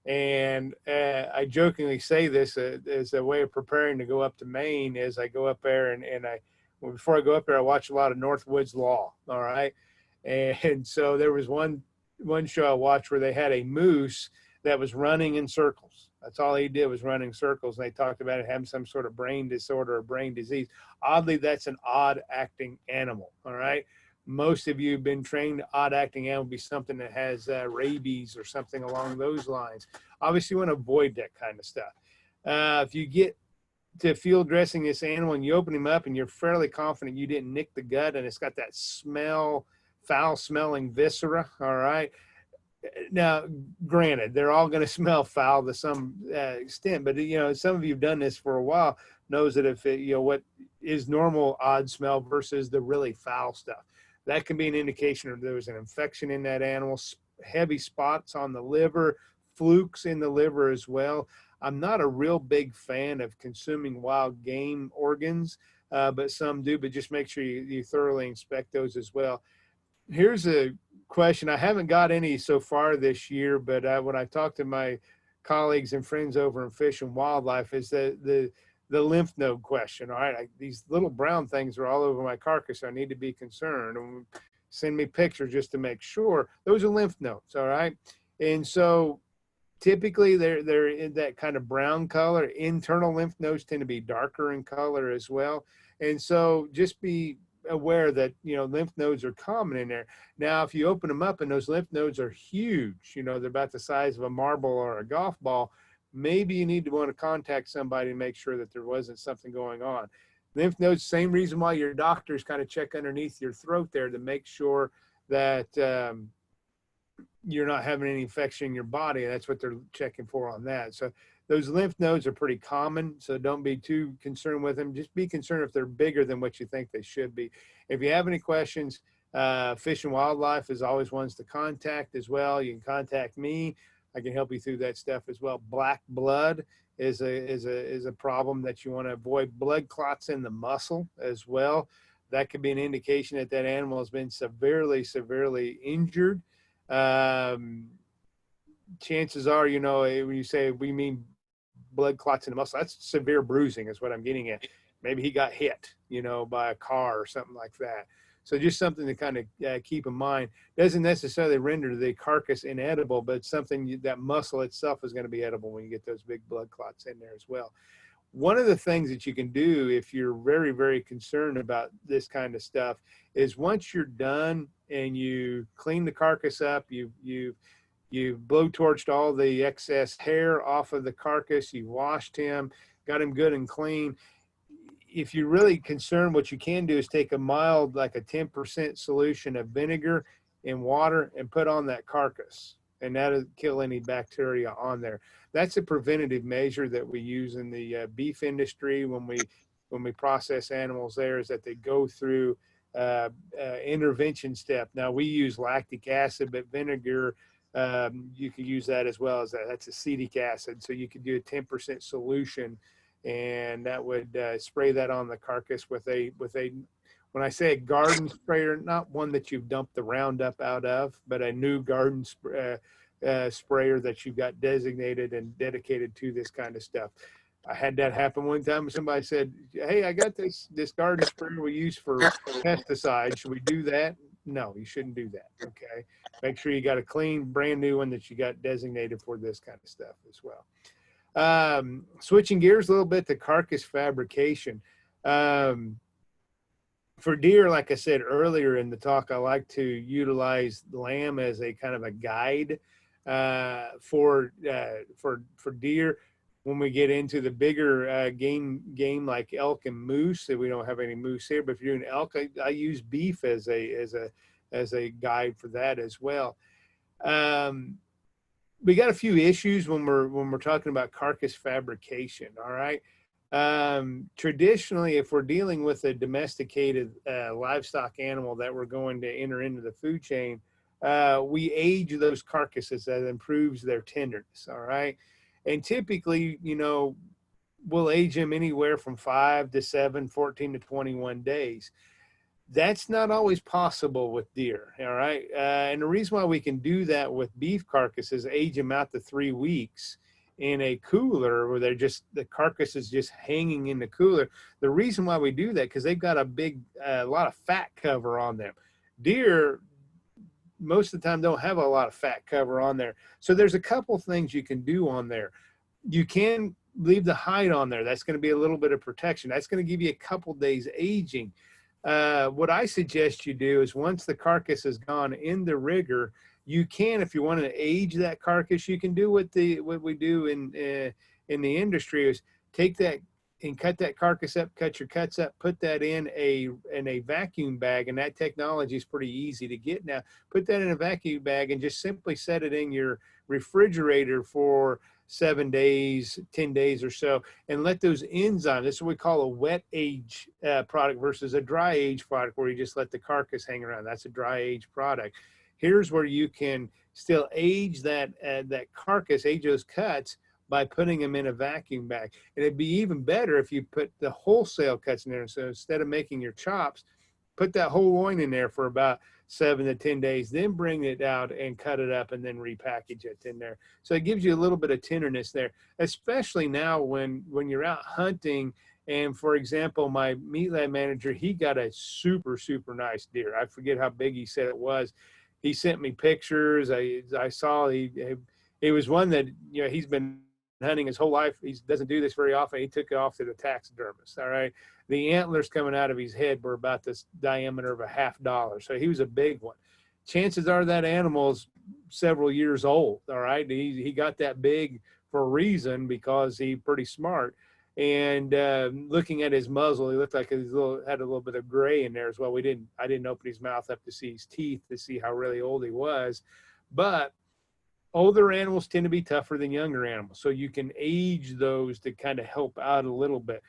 And I jokingly say this as a way of preparing to go up to Maine. As I go up there before I go up there, I watch a lot of Northwoods Law. All right. And so there was one show I watched where they had a moose that was running in circles. That's all he did was running circles. And they talked about it having some sort of brain disorder or brain disease. Oddly, that's an odd acting animal. All right. Most of you have been trained odd acting animal be something that has rabies or something along those lines. Obviously, you want to avoid that kind of stuff. If you get to field dressing this animal and you open him up and you're fairly confident you didn't nick the gut and it's got that foul smelling viscera. All right. Now, granted, they're all going to smell foul to some extent, but some of you have done this for a while, knows that if what is normal odd smell versus the really foul stuff, that can be an indication of there was an infection in that animal, heavy spots on the liver, flukes in the liver as well. I'm not a real big fan of consuming wild game organs, but some do, but just make sure you thoroughly inspect those as well. Here's a question. I haven't got any so far this year, but when I talk to my colleagues and friends over in Fish and Wildlife, is the lymph node question. All right, these little brown things are all over my carcass. I need to be concerned. And send me pictures just to make sure. Those are lymph nodes. All right, and so typically they're in that kind of brown color. Internal lymph nodes tend to be darker in color as well, and so just be aware that lymph nodes are common in there. Now, if you open them up and those lymph nodes are huge, they're about the size of a marble or a golf ball, maybe you need to want to contact somebody and make sure that there wasn't something going on. Lymph nodes, same reason why your doctors kind of check underneath your throat there to make sure that you're not having any infection in your body. And that's what they're checking for on that. So those lymph nodes are pretty common, so don't be too concerned with them. Just be concerned if they're bigger than what you think they should be. If you have any questions, Fish and Wildlife is always ones to contact as well. You can contact me. I can help you through that stuff as well. Black blood is a problem that you want to avoid. Blood clots in the muscle as well. That could be an indication that that animal has been severely injured. Chances are, when you say we mean blood clots in the muscle, that's severe bruising is what I'm getting at. Maybe he got hit, by a car or something like that. So just something to kind of keep in mind. Doesn't necessarily render the carcass inedible, but something that muscle itself is going to be edible when you get those big blood clots in there as well. One of the things that you can do if you're very concerned about this kind of stuff is once you're done and you clean the carcass up, you've blowtorched all the excess hair off of the carcass, you washed him, got him good and clean. If you're really concerned, what you can do is take a mild, like a 10% solution of vinegar in water and put on that carcass, and that'll kill any bacteria on there. That's a preventative measure that we use in the beef industry when we process animals there, is that they go through intervention step. Now we use lactic acid, but vinegar, you could use that as well as that. That's acetic acid. So you could do a 10% solution, and that would spray that on the carcass with a, when I say a garden sprayer, not one that you've dumped the Roundup out of, but a new garden sprayer that you've got designated and dedicated to this kind of stuff. I had that happen one time. Somebody said, "Hey, I got this garden sprayer we use for pesticides. Should we do that?" No, you shouldn't do that. Okay. Make sure you got a clean, brand new one that you got designated for this kind of stuff as well. Switching gears a little bit to carcass fabrication. For deer, like I said earlier in the talk, I like to utilize lamb as a kind of a guide for deer. when we get into the bigger game like elk and moose. That we don't have any moose here, but if you're doing elk, I use beef as a guide for that as well. We got a few issues when we're talking about carcass fabrication. All right. Traditionally, if we're dealing with a domesticated livestock animal that we're going to enter into the food chain, we age those carcasses. That improves their tenderness. All right. And typically, we'll age them anywhere from 5 to 7, 14 to 21 days. That's not always possible with deer. All right. And the reason why we can do that with beef carcasses, age them out to 3 weeks in a cooler where the carcass is just hanging in the cooler. The reason why we do that, because they've got a lot of fat cover on them. Deer, most of the time, don't have a lot of fat cover on there. So there's a couple things you can do on there. You can leave the hide on there. That's going to be a little bit of protection. That's going to give you a couple days aging. What I suggest you do is once the carcass has gone in the rigger, you can, if you want to age that carcass, you can do what we do in the industry is take that and cut that carcass up, cut your cuts up, put that in a vacuum bag, and that technology is pretty easy to get now. Put that in a vacuum bag and just simply set it in your refrigerator for 7 days, 10 days or so, and let those enzymes, this is what we call a wet age product versus a dry age product where you just let the carcass hang around. That's a dry age product. Here's where you can still age that carcass, age those cuts by putting them in a vacuum bag. And it'd be even better if you put the wholesale cuts in there. So instead of making your chops, put that whole loin in there for about 7 to 10 days, then bring it out and cut it up and then repackage it in there. So it gives you a little bit of tenderness there, especially now when you're out hunting. And for example, my meat lab manager, he got a super, super nice deer. I forget how big he said it was. He sent me pictures. I saw it was one that, he's been hunting his whole life. He doesn't do this very often. He took it off to the taxidermist. All right. The antlers coming out of his head were about this diameter of $50. So he was a big one. Chances are that animal's several years old. All right. He got that big for a reason because he's pretty smart. And looking at his muzzle, he looked like he had a little bit of gray in there as well. I didn't open his mouth up to see his teeth to see how really old he was. But older animals tend to be tougher than younger animals. So you can age those to kind of help out a little bit.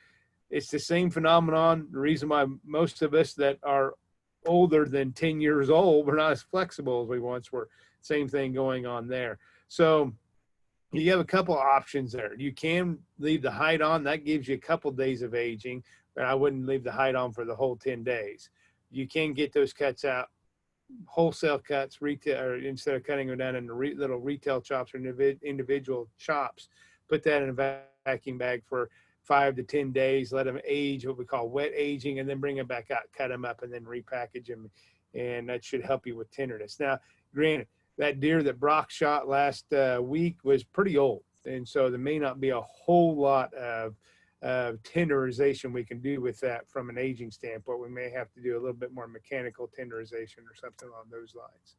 It's the same phenomenon. The reason why most of us that are older than 10 years old, we're not as flexible as we once were. Same thing going on there. So you have a couple of options there. You can leave the hide on. That gives you a couple of days of aging, but I wouldn't leave the hide on for the whole 10 days. You can get those cuts out, wholesale cuts, retail, or instead of cutting them down into little retail chops or individual chops, put that in a vacuum bag for 5 to 10 days, let them age, what we call wet aging, and then bring them back out, cut them up, and then repackage them. And that should help you with tenderness. Now, granted, that deer that Brock shot last week was pretty old. And so there may not be a whole lot of tenderization we can do with that from an aging standpoint. We may have to do a little bit more mechanical tenderization or something along those lines.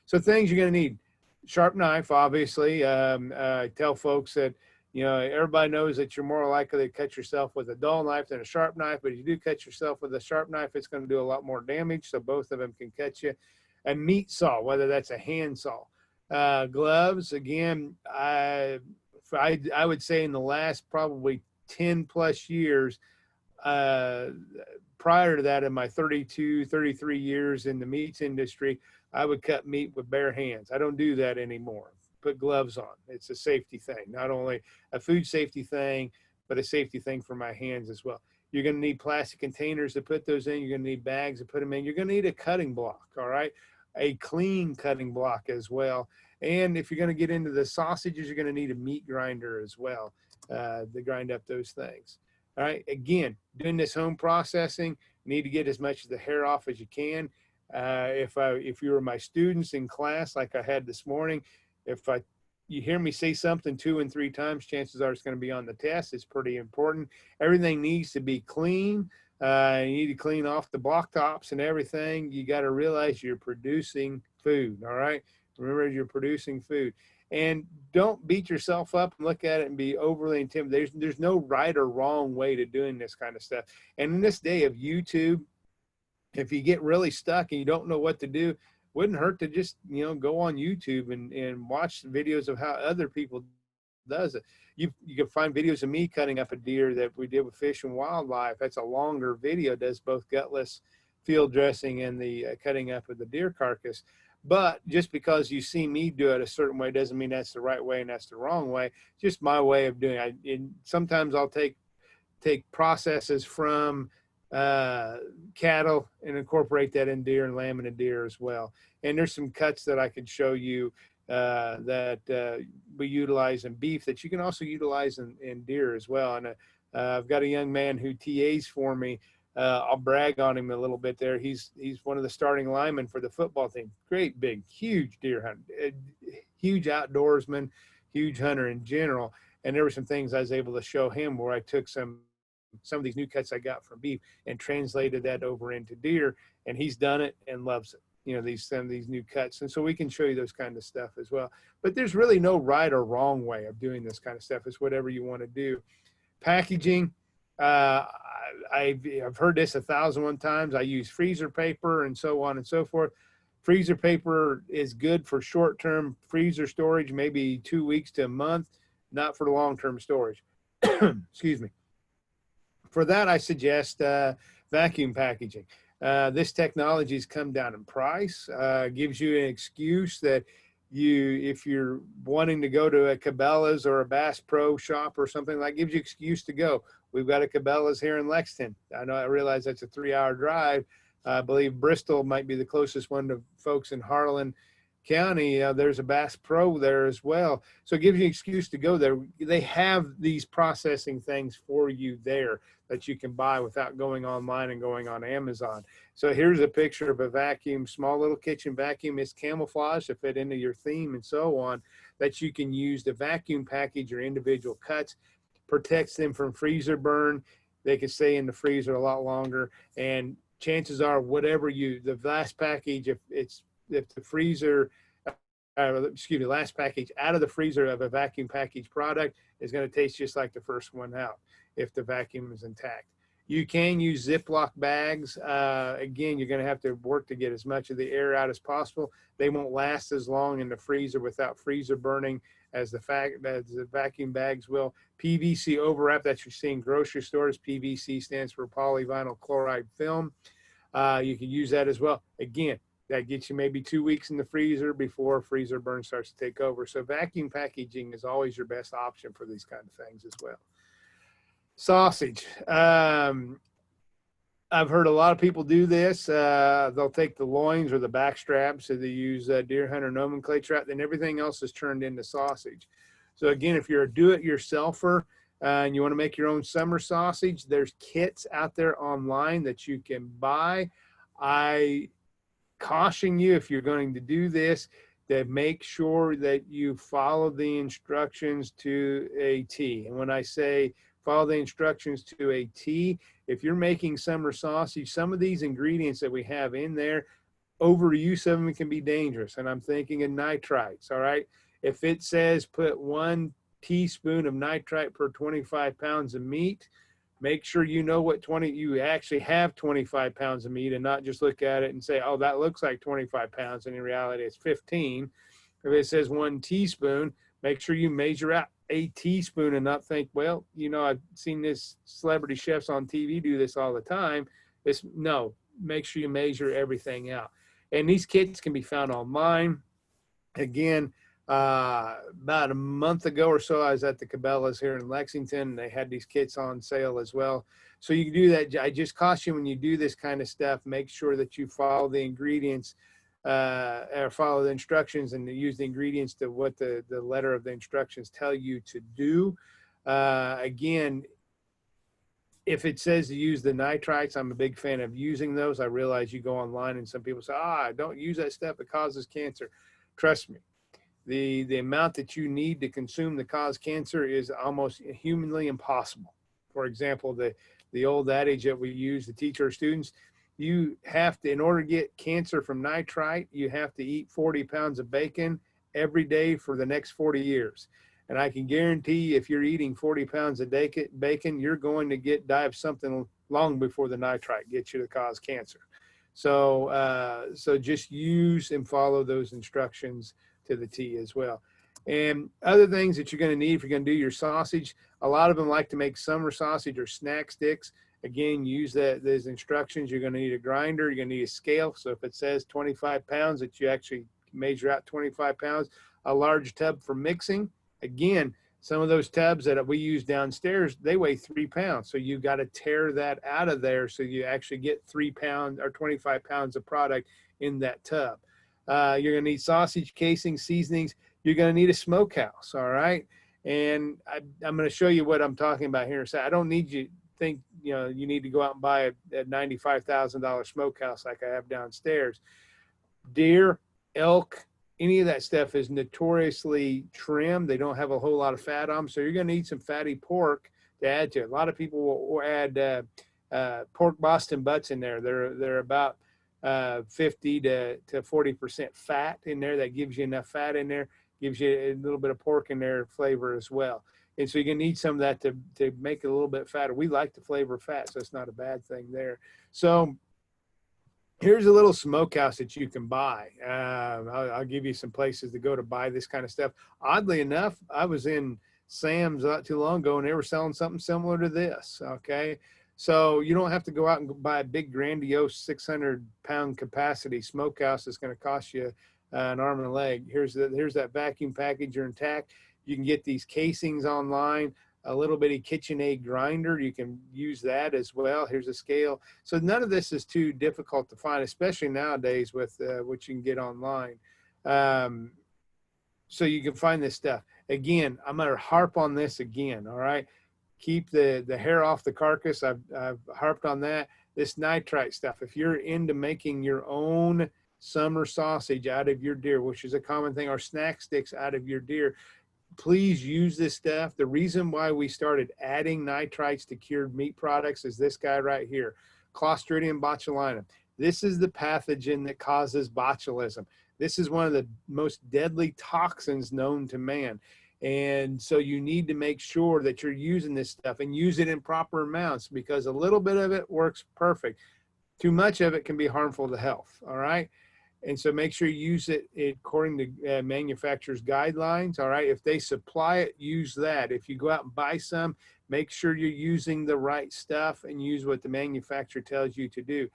So things you're going to need: sharp knife, obviously. I tell folks that, everybody knows that you're more likely to cut yourself with a dull knife than a sharp knife. But if you do cut yourself with a sharp knife, it's going to do a lot more damage. So both of them can cut you. A meat saw, whether that's a hand saw. Gloves, again, I would say in the last probably 10 plus years, prior to that, in my 32, 33 years in the meats industry, I would cut meat with bare hands. I don't do that anymore. Put gloves on. It's a safety thing, not only a food safety thing, but a safety thing for my hands as well. You're going to need plastic containers to put those in. You're going to need bags to put them in. You're going to need a cutting block, all right? A clean cutting block as well. And if you're going to get into the sausages, you're going to need a meat grinder as well to grind up those things. All right. Again, doing this home processing, you need to get as much of the hair off as you can. If you were my students in class, like I had this morning, you hear me say something 2 and 3 times, chances are it's going to be on the test. It's pretty important. Everything needs to be clean. You need to clean off the block tops and everything. You got to realize you're producing food. All right. Remember, as you're producing food. And don't beat yourself up and look at it and be overly intimidated. There's no right or wrong way to doing this kind of stuff. And in this day of YouTube, if you get really stuck and you don't know what to do, wouldn't hurt to just, go on YouTube and watch videos of how other people does it. You can find videos of me cutting up a deer that we did with Fish and Wildlife. That's a longer video, does both gutless field dressing and the cutting up of the deer carcass. But just because you see me do it a certain way doesn't mean that's the right way and that's the wrong way. Just my way of doing it. And sometimes I'll take processes from cattle and incorporate that in deer and lamb and a deer as well. And there's some cuts that I could show you that we utilize in beef that you can also utilize in deer as well. And I've got a young man who TAs for me. I'll brag on him a little bit there. He's one of the starting linemen for the football team. Great, big, huge deer hunter, huge outdoorsman, huge hunter in general. And there were some things I was able to show him where I took some of these new cuts I got from beef and translated that over into deer, and he's done it and loves it. Some of these new cuts. And so we can show you those kind of stuff as well. But there's really no right or wrong way of doing this kind of stuff. It's whatever you want to do. Packaging, I've heard this 1,001 times. I use freezer paper and so on and so forth. Freezer paper is good for short-term freezer storage, maybe 2 weeks to a month, not for long-term storage. Excuse me. For that, I suggest vacuum packaging. This technology has come down in price, gives you an excuse that if you're wanting to go to a Cabela's or a Bass Pro shop or something like, gives you an excuse to go. We've got a Cabela's here in Lexington. I realize that's a 3-hour drive. I believe Bristol might be the closest one to folks in Harlan County. There's a Bass Pro there as well. So it gives you an excuse to go there. They have these processing things for you there that you can buy without going online and going on Amazon. So here's a picture of a vacuum, small little kitchen vacuum. It's camouflage to fit into your theme and so on, that you can use to vacuum package your individual cuts, protects them from freezer burn. They can stay in the freezer a lot longer. And chances are the last package, if the freezer, last package out of the freezer of a vacuum packaged product is going to taste just like the first one out if the vacuum is intact. You can use Ziploc bags. Again, you're going to have to work to get as much of the air out as possible. They won't last as long in the freezer without freezer burning as the vacuum bags will. PVC overwrap that you see in grocery stores. PVC stands for polyvinyl chloride film. You can use that as well. Again, that gets you maybe 2 weeks in the freezer before freezer burn starts to take over. So vacuum packaging is always your best option for these kind of things as well. Sausage. I've heard a lot of people do this. They'll take the loins or the back straps, so they use deer hunter nomenclature, then everything else is turned into sausage. So again, if you're a do-it-yourselfer and you want to make your own summer sausage, there's kits out there online that you can buy. I caution you, if you're going to do this, that make sure that you follow the instructions to a T. And when I say follow the instructions to a T, if you're making summer sausage, some of these ingredients that we have in there, overuse of them can be dangerous. And I'm thinking of nitrites, all right? If it says put 1 teaspoon of nitrite per 25 pounds of meat, make sure you know you actually have 25 pounds of meat and not just look at it and say, oh, that looks like 25 pounds. And in reality, it's 15. If it says 1 teaspoon, make sure you measure out a teaspoon and not think, well, I've seen this celebrity chefs on TV do this all the time. No, make sure you measure everything out. And these kits can be found online. Again, about a month ago or so, I was at the Cabela's here in Lexington, and they had these kits on sale as well. So you can do that. I just caution when you do this kind of stuff, make sure that you follow the ingredients or follow the instructions and use the ingredients to what the letter of the instructions tell you to do. Again, if it says to use the nitrites, I'm a big fan of using those. I realize you go online and some people say, don't use that stuff, it causes cancer. Trust me. The amount that you need to consume to cause cancer is almost humanly impossible. For example, the old adage that we use to teach our students, you have to, in order to get cancer from nitrite, you have to eat 40 pounds of bacon every day for the next 40 years. And I can guarantee if you're eating 40 pounds of bacon, you're going to die of something long before the nitrite gets you to cause cancer. So, so just use and follow those instructions to the T as well. And other things that you're going to need if you're going to do your sausage, a lot of them like to make summer sausage or snack sticks. Again, use those instructions. You're going to need a grinder. You're going to need a scale. So if it says 25 pounds, that you actually measure out 25 pounds. A large tub for mixing. Again, some of those tubs that we use downstairs, they weigh 3 pounds. So you got to tear that out of there so you actually get 3 pounds or 25 pounds of product in that tub. You're going to need sausage casing, seasonings. You're going to need a smokehouse, all right? And I'm going to show you what I'm talking about here. So I don't need you to think, you need to go out and buy a $95,000 smokehouse like I have downstairs. Deer, elk, any of that stuff is notoriously trimmed. They don't have a whole lot of fat on them. So you're going to need some fatty pork to add to it. A lot of people will add pork Boston butts in there. They're about 50 to 40% fat in there. That gives you enough fat in there, gives you a little bit of pork in there flavor as well. And so you're going to need some of that to make it a little bit fatter. We like the flavor of fat, so it's not a bad thing there. So here's a little smokehouse that you can buy. I'll give you some places to go to buy this kind of stuff. Oddly enough, I was in Sam's not too long ago, and they were selling something similar to this, okay? So you don't have to go out and buy a big, grandiose 600-pound capacity smokehouse that's going to cost you an arm and a leg. Here's that vacuum packager intact. You can get these casings online. A little bitty KitchenAid grinder, you can use that as well. Here's a scale. So none of this is too difficult to find, especially nowadays with what you can get online. So you can find this stuff. Again, I'm going to harp on this again, all right? Keep the hair off the carcass. I've harped on that. This nitrite stuff, if you're into making your own summer sausage out of your deer, which is a common thing, or snack sticks out of your deer, please use this stuff. The reason why we started adding nitrites to cured meat products is this guy right here, Clostridium botulinum. This is the pathogen that causes botulism. This is one of the most deadly toxins known to man. And so you need to make sure that you're using this stuff and use it in proper amounts, because a little bit of it works perfect. Too much of it can be harmful to health, all right? And so make sure you use it according to manufacturer's guidelines, all right? If they supply it, use that. If you go out and buy some, make sure you're using the right stuff and use what the manufacturer tells you to do.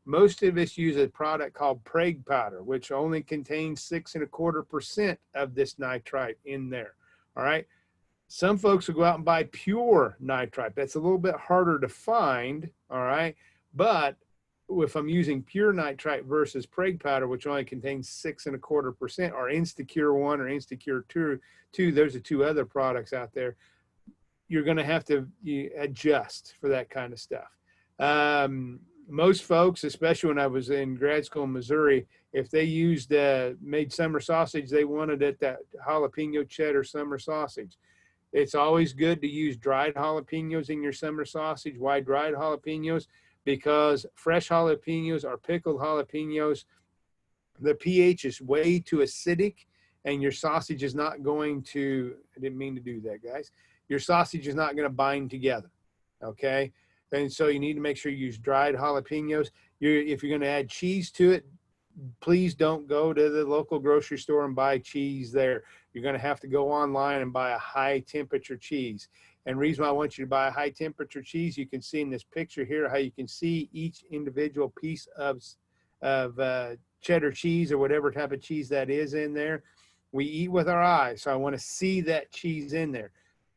Most of us use a product called Prague powder, which only contains 6.25% of this nitrite in there, all right? Some folks will go out and buy pure nitrite. That's a little bit harder to find, all right? But if I'm using pure nitrite versus Prague powder, which only contains 6.25%, or Instacure 1 or Instacure 2, there's the two other products out there, you're going to have to adjust for that kind of stuff. Most folks, especially when I was in grad school in Missouri, if they made summer sausage, they wanted it that jalapeno cheddar summer sausage. It's always good to use dried jalapenos in your summer sausage. Why dried jalapenos? Because fresh jalapenos or pickled jalapenos, the pH is way too acidic, and your sausage is not going to, I didn't mean to do that, guys. Your sausage is not going to bind together, okay? And so you need to make sure you use dried jalapenos. If you're going to add cheese to it, please don't go to the local grocery store and buy cheese there. You're going to have to go online and buy a high temperature cheese. And the reason why I want you to buy a high temperature cheese, you can see in this picture here how you can see each individual piece of cheddar cheese or whatever type of cheese that is in there. We eat with our eyes, so I want to see that cheese in there.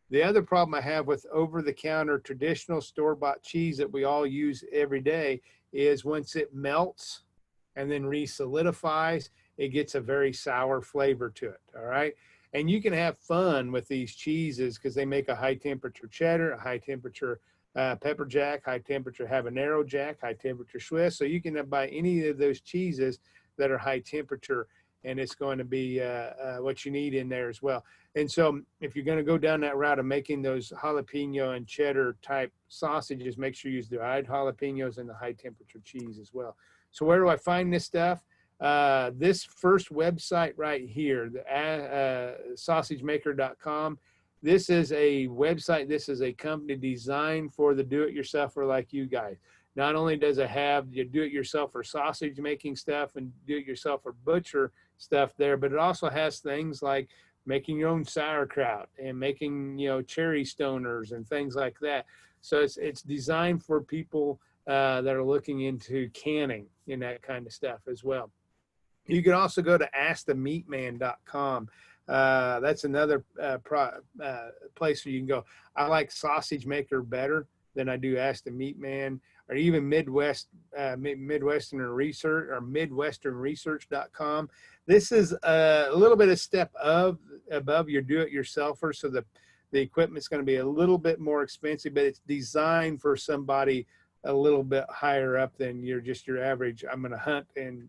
The other problem I have with over-the-counter traditional store-bought cheese that we all use every day is once it melts and then re-solidifies, it gets a very sour flavor to it, all right? And you can have fun with these cheeses because they make a high temperature cheddar, a high temperature pepper jack, high temperature habanero jack, high temperature Swiss. So you can buy any of those cheeses that are high temperature. and it's going to be what you need in there as well. And so if you're going to go down that route of making those jalapeno and cheddar type sausages, make sure you use the dried jalapenos and the high temperature cheese as well. So where do I find this stuff? This first website right here, the sausagemaker.com. This is a website. This is a company designed for the do-it-yourselfer like you guys. Not only does it have your do-it-yourselfer sausage making stuff and do-it-yourselfer butcher stuff there, but it also has things like making your own sauerkraut and making, cherry stoners and things like that. So it's designed for people that are looking into canning and that kind of stuff as well. You can also go to askthemeatman.com. That's another place where you can go. I like Sausage Maker better than I do Ask the Meat Man, or even Midwestern Research or MidwesternResearch.com. This is a little bit of step above your do-it-yourselfer, so the equipment's going to be a little bit more expensive, but it's designed for somebody a little bit higher up than your average. I'm going to hunt and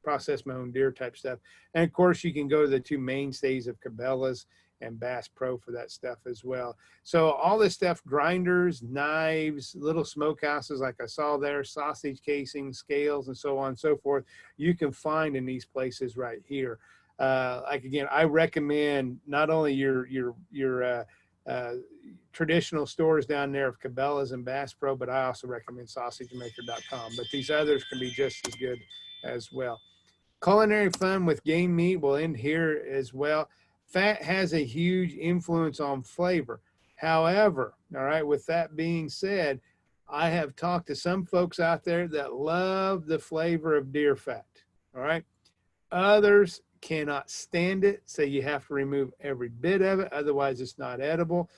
process my own deer type stuff. And of course, you can go to the two mainstays of Cabela's and Bass Pro for that stuff as well. So all this stuff, grinders, knives, little smokehouses like I saw there, sausage casings, scales, and so on and so forth, you can find in these places right here. Like again, I recommend not only your traditional stores down there of Cabela's and Bass Pro, but I also recommend sausagemaker.com. But these others can be just as good as well. Culinary fun with game meat will end here as well. Fat has a huge influence on flavor. However, all right, with that being said, I have talked to some folks out there that love the flavor of deer fat. All right. Others cannot stand it, so you have to remove every bit of it. Otherwise, it's not edible.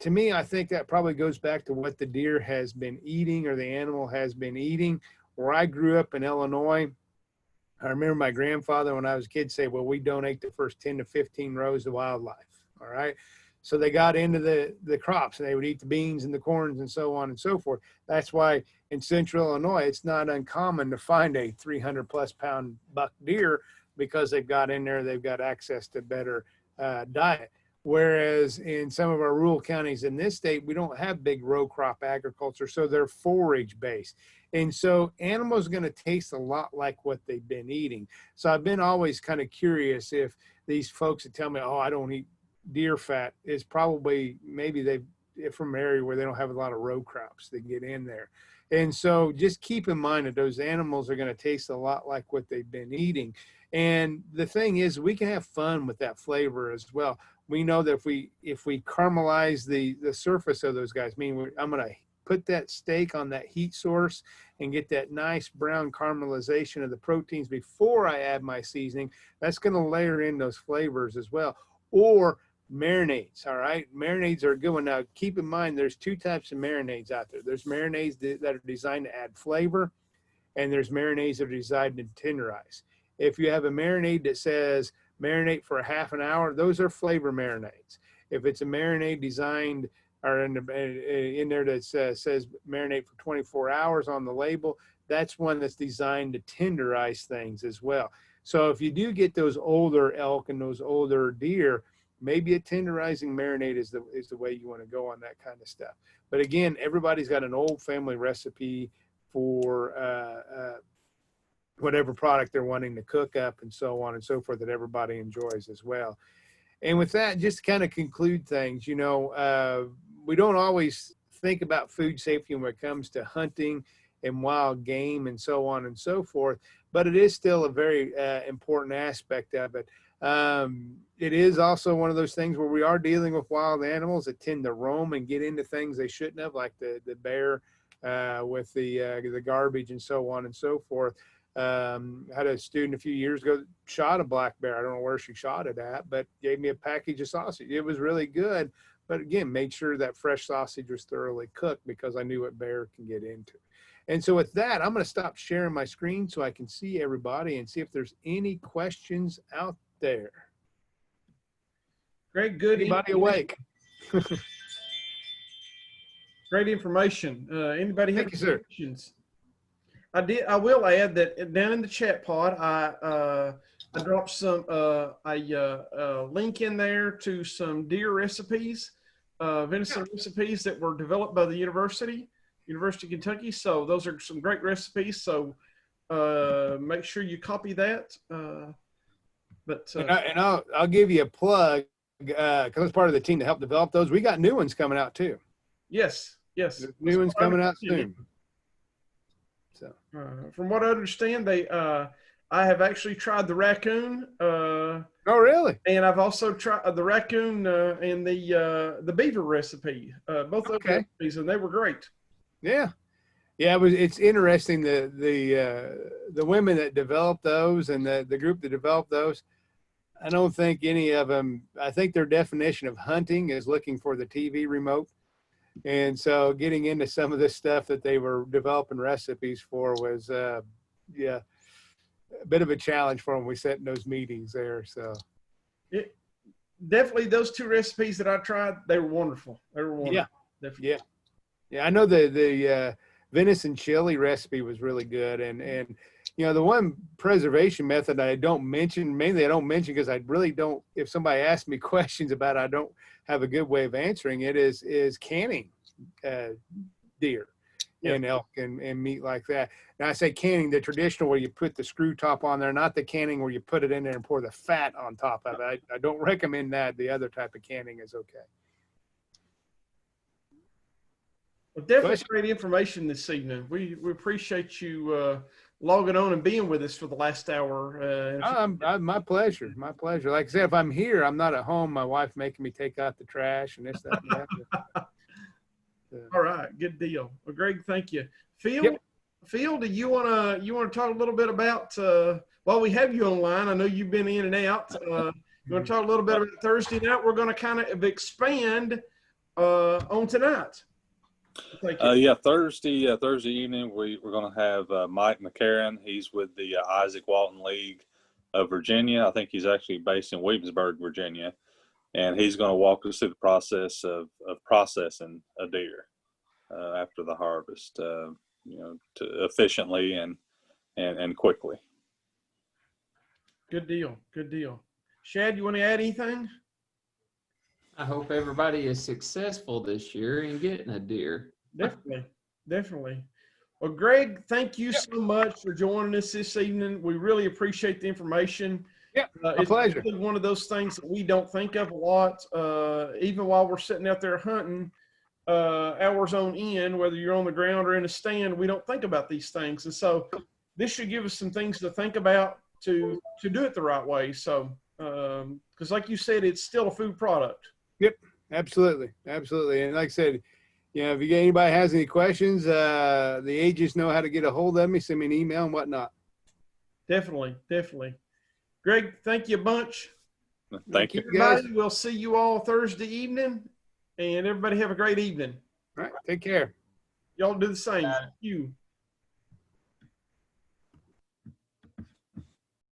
To me, I think that probably goes back to what the deer has been eating or the animal has been eating. Where I grew up in Illinois, I remember my grandfather when I was a kid say, well, we donate the first 10 to 15 rows to wildlife. All right. So they got into the crops and they would eat the beans and the corns and so on and so forth. That's why in central Illinois, it's not uncommon to find a 300+ pound buck deer because they've got in there, they've got access to better diet. Whereas in some of our rural counties in this state, we don't have big row crop agriculture, so they're forage based. And so animals are going to taste a lot like what they've been eating. So I've been always kind of curious if these folks that tell me, oh, I don't eat deer fat, is probably maybe they're from an area where they don't have a lot of row crops that get in there. And so just keep in mind that those animals are going to taste a lot like what they've been eating. And the thing is, we can have fun with that flavor as well. We know that if we caramelize the surface of those guys, meaning I'm going to put that steak on that heat source and get that nice brown caramelization of the proteins before I add my seasoning, that's going to layer in those flavors as well. Or marinades, all right? Marinades are a good one. Now, keep in mind, there's two types of marinades out there. There's marinades that are designed to add flavor, and there's marinades that are designed to tenderize. If you have a marinade that says marinate for a half an hour, those are flavor marinades. If it's a marinade designed or in there that says marinate for 24 hours on the label, that's one that's designed to tenderize things as well. So if you do get those older elk and those older deer, maybe a tenderizing marinade is the way you want to go on that kind of stuff. But again, everybody's got an old family recipe for whatever product they're wanting to cook up and so on and so forth that everybody enjoys as well. And with that, just to kind of conclude things, we don't always think about food safety when it comes to hunting and wild game and so on and so forth, but it is still a very important aspect of it. It is also one of those things where we are dealing with wild animals that tend to roam and get into things they shouldn't have, like the bear with the garbage and so on and so forth. I had a student a few years ago shot a black bear. I don't know where she shot it at, but gave me a package of sausage. It was really good. But again, made sure that fresh sausage was thoroughly cooked because I knew what bear can get into. And so with that, I'm going to stop sharing my screen so I can see everybody and see if there's any questions out there. Great, good. Anybody awake? Great information. Anybody have questions? Sir. I will add that down in the chat pod, I I dropped some a link in there to some deer recipes, venison recipes that were developed by the University of Kentucky. So those are some great recipes. So make sure you copy that. I'll give you a plug because I was part of the team to help develop those. We got new ones coming out too. Yes. There's new ones coming out soon. So from what I understand, I have actually tried the raccoon. Oh, really? And I've also tried the raccoon and the beaver recipe. Both those recipes, and they were great. Yeah. It's interesting the women that developed those and the group that developed those. I don't think any of them. I think their definition of hunting is looking for the TV remote, and so getting into some of this stuff that they were developing recipes for was a bit of a challenge for them. We sat in those meetings there, so definitely those two recipes that I tried, they were wonderful. Yeah, definitely. Yeah. I know the venison chili recipe was really good, and the one preservation method I don't mention because I really don't, if somebody asks me questions about it, I don't have a good way of answering it, is canning deer and elk and meat like that. Now I say canning the traditional where you put the screw top on there, not the canning where you put it in there and pour the fat on top of it. I don't recommend that. The other type of canning is okay. Well, definitely great information this evening. We appreciate you logging on and being with us for the last hour. My pleasure. My pleasure. Like I said, if I'm here, I'm not at home. My wife making me take out the trash and this, that, and that. All right, good deal. Well, Greg, thank you. Phil, do you want to talk a little bit about while we have you online? I know you've been in and out. You want to talk a little bit about Thursday night? We're going to kind of expand on tonight. Thursday evening we're going to have Mike McCarron. He's with the Isaac Walton League of Virginia. I think he's actually based in Williamsburg, Virginia, and he's going to walk us through the process of processing a deer after the harvest, to efficiently and quickly. Good deal. Shad, you want to add anything? I hope everybody is successful this year in getting a deer. Definitely. Well, Greg, thank you so much for joining us this evening. We really appreciate the information. A pleasure. It's one of those things that we don't think of a lot, even while we're sitting out there hunting hours on end, whether you're on the ground or in a stand, we don't think about these things. And so this should give us some things to think about to do it the right way. So, because like you said, it's still a food product. Yep, absolutely. And like I said, if anybody has any questions, the agents know how to get a hold of me, send me an email and whatnot. Definitely. Greg, thank you a bunch. Thank you. Everybody, we'll see you all Thursday evening, and everybody have a great evening. All right, take care. Y'all do the same. Thank you.